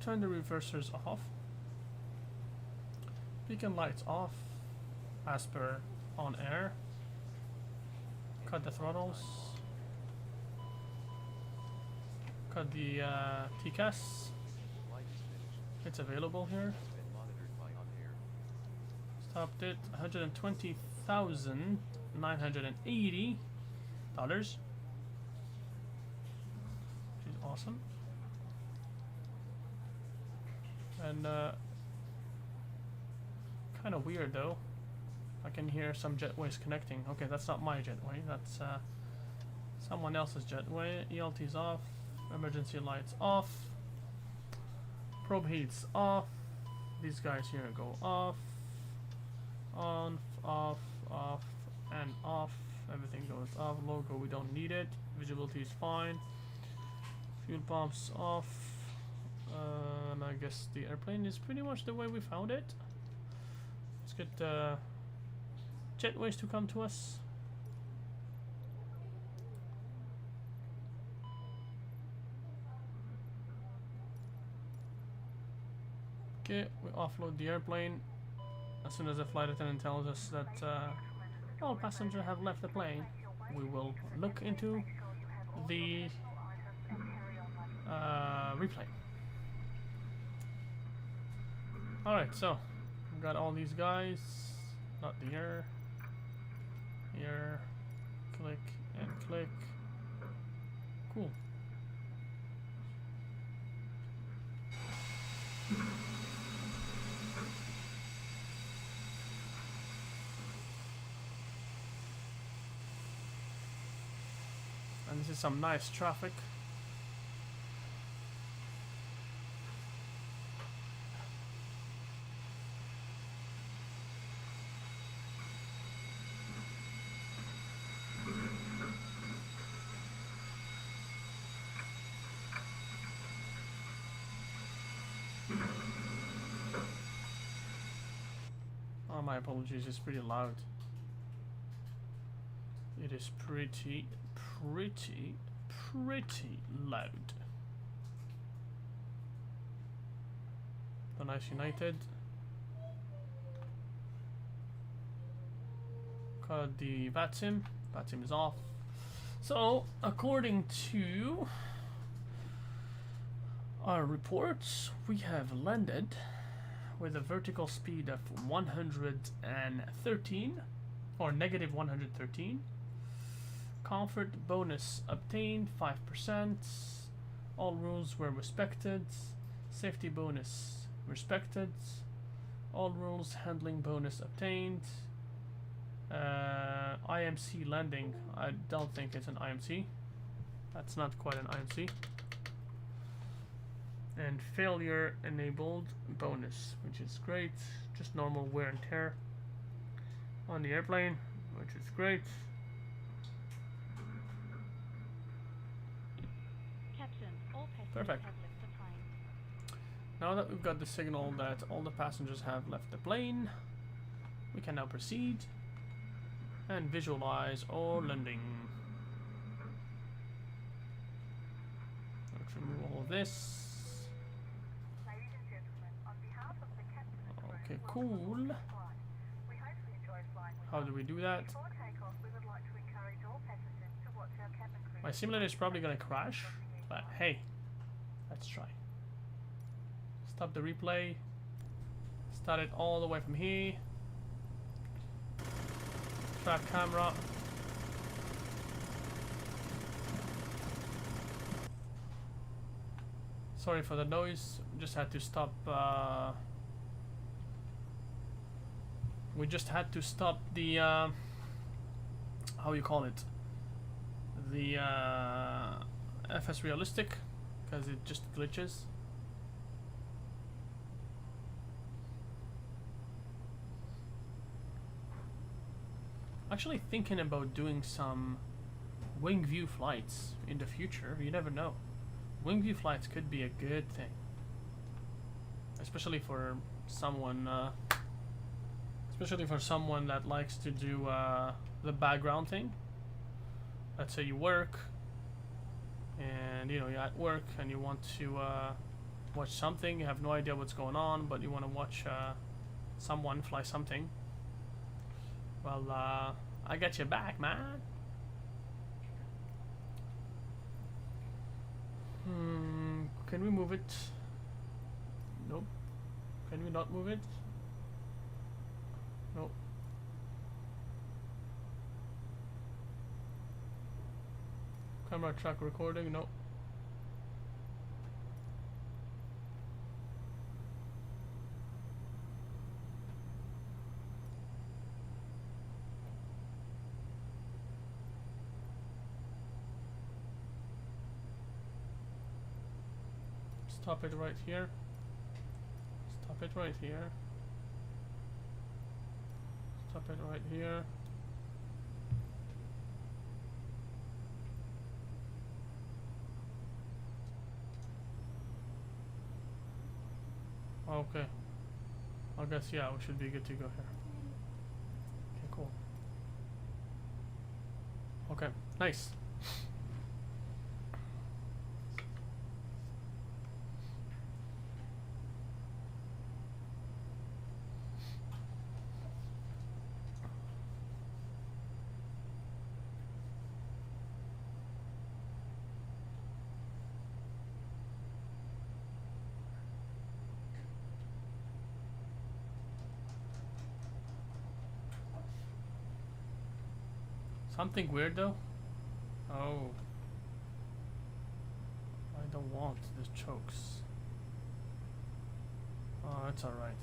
turn the reversers off. Beacon lights off as per on air. Cut the throttles. Cut the TCAS. Flight is finished. It's available here. Has been monitored by ONAIR. Stopped it. $120,980. Which is awesome. And kind of weird though. I can hear some jetways connecting. Okay, that's not my jetway. That's someone else's jetway. ELT's off. Emergency lights off. Probe heats off. These guys here go off. On, off, off, and off. Everything goes off. Logo, we don't need it. Visibility is fine. Fuel pumps off. And I guess the airplane is pretty much the way we found it. Let's get jetways to come to us. Okay, we offload the airplane. As soon as the flight attendant tells us that all passengers have left the plane, we will look into the replay. Alright, so we've got all these guys. Not the air. Here. Click and click. Cool. And this is some nice traffic. Oh, my apologies, it's pretty loud. It is pretty loud. The Nice United. Got the VATSIM. VATSIM is off. So, according to our reports, we have landed with a vertical speed of 113 or negative 113. Comfort bonus obtained 5%. All rules were respected. Safety bonus respected. All rules handling bonus obtained. IMC landing. I don't think it's an IMC. That's not quite an IMC. And failure enabled bonus, which is great. Just normal wear and tear on the airplane, which is great. Perfect. Now that we've got the signal that all the passengers have left the plane, we can now proceed and visualize our landing. Let's remove all of this. Okay, cool. How do we do that? My simulator is probably gonna crash, but hey, let's try. Stop the replay. Start it all the way from here. Track camera. Sorry for the noise. Just had to stop. We just had to stop the. How you call it? The FS realistic, because it just glitches. Actually thinking about doing some wing view flights in the future. You never know. Wing view flights could be a good thing, especially for someone that likes to do the background thing. Let's say you work and you're at work and you want to watch something. You have no idea what's going on, but you want to watch someone fly something. Well, I got your back, man. Can we move it? Nope. Can we not move it? Nope. Camera track recording? Nope. Stop it right here. Stop it right here. Stop it right here. Okay. I guess, yeah, we should be good to go here. Okay, cool. Okay, nice. Something weird though. Oh. I don't want the chokes. Oh, that's alright.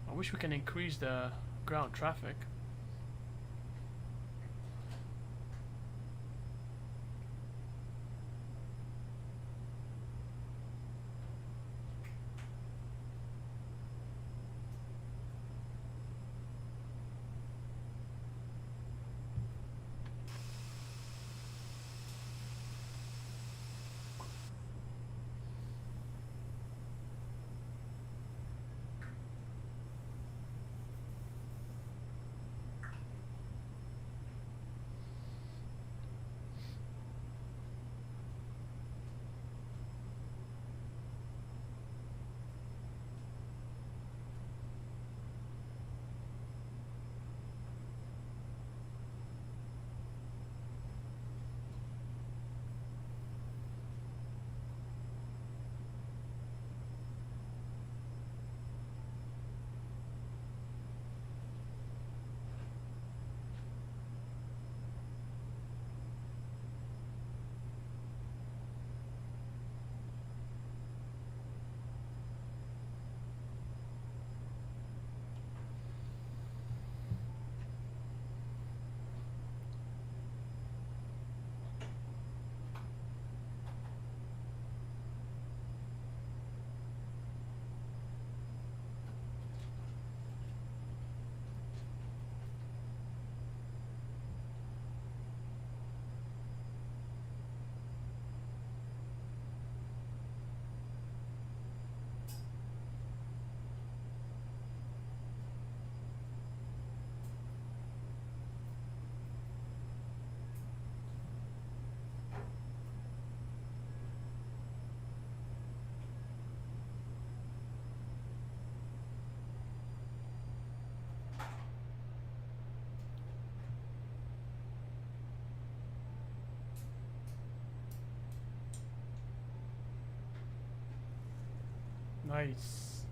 I wish we can increase the ground traffic. Nice.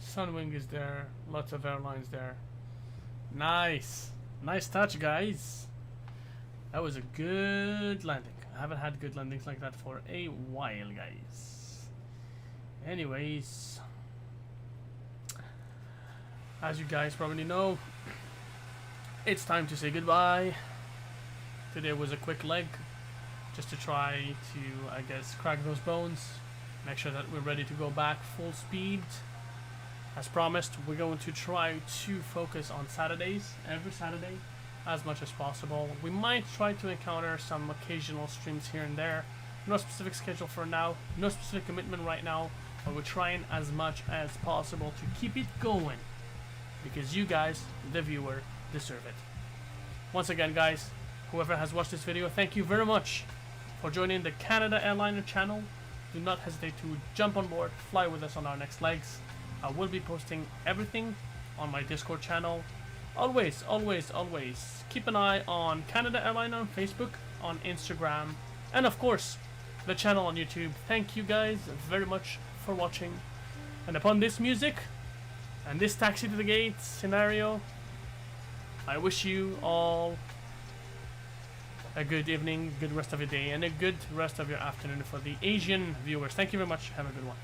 Sunwing is there, lots of airlines there. Nice. Nice touch, guys. That was a good landing. I haven't had good landings like that for a while, guys. Anyways, as you guys probably know, it's time to say goodbye. Today was a quick leg, just to try to, I guess, crack those bones, make sure that we're ready to go back full speed. As promised, we're going to try to focus on Saturdays, every Saturday, as much as possible. We might try to encounter some occasional streams here and there. No specific schedule for now, no specific commitment right now, but we're trying as much as possible to keep it going, because you guys, the viewer, deserve it. Once again, guys, whoever has watched this video, thank you very much for joining the Canada Airliner channel. Do not hesitate to jump on board, fly with us on our next legs. I will be posting everything on my Discord channel. Always, always, always keep an eye on Canada Airliner on Facebook, on Instagram, and of course, the channel on YouTube. Thank you guys very much for watching. And upon this music and this taxi to the gate scenario, I wish you all a good evening, good rest of your day, and a good rest of your afternoon for the Asian viewers. Thank you very much. Have a good one.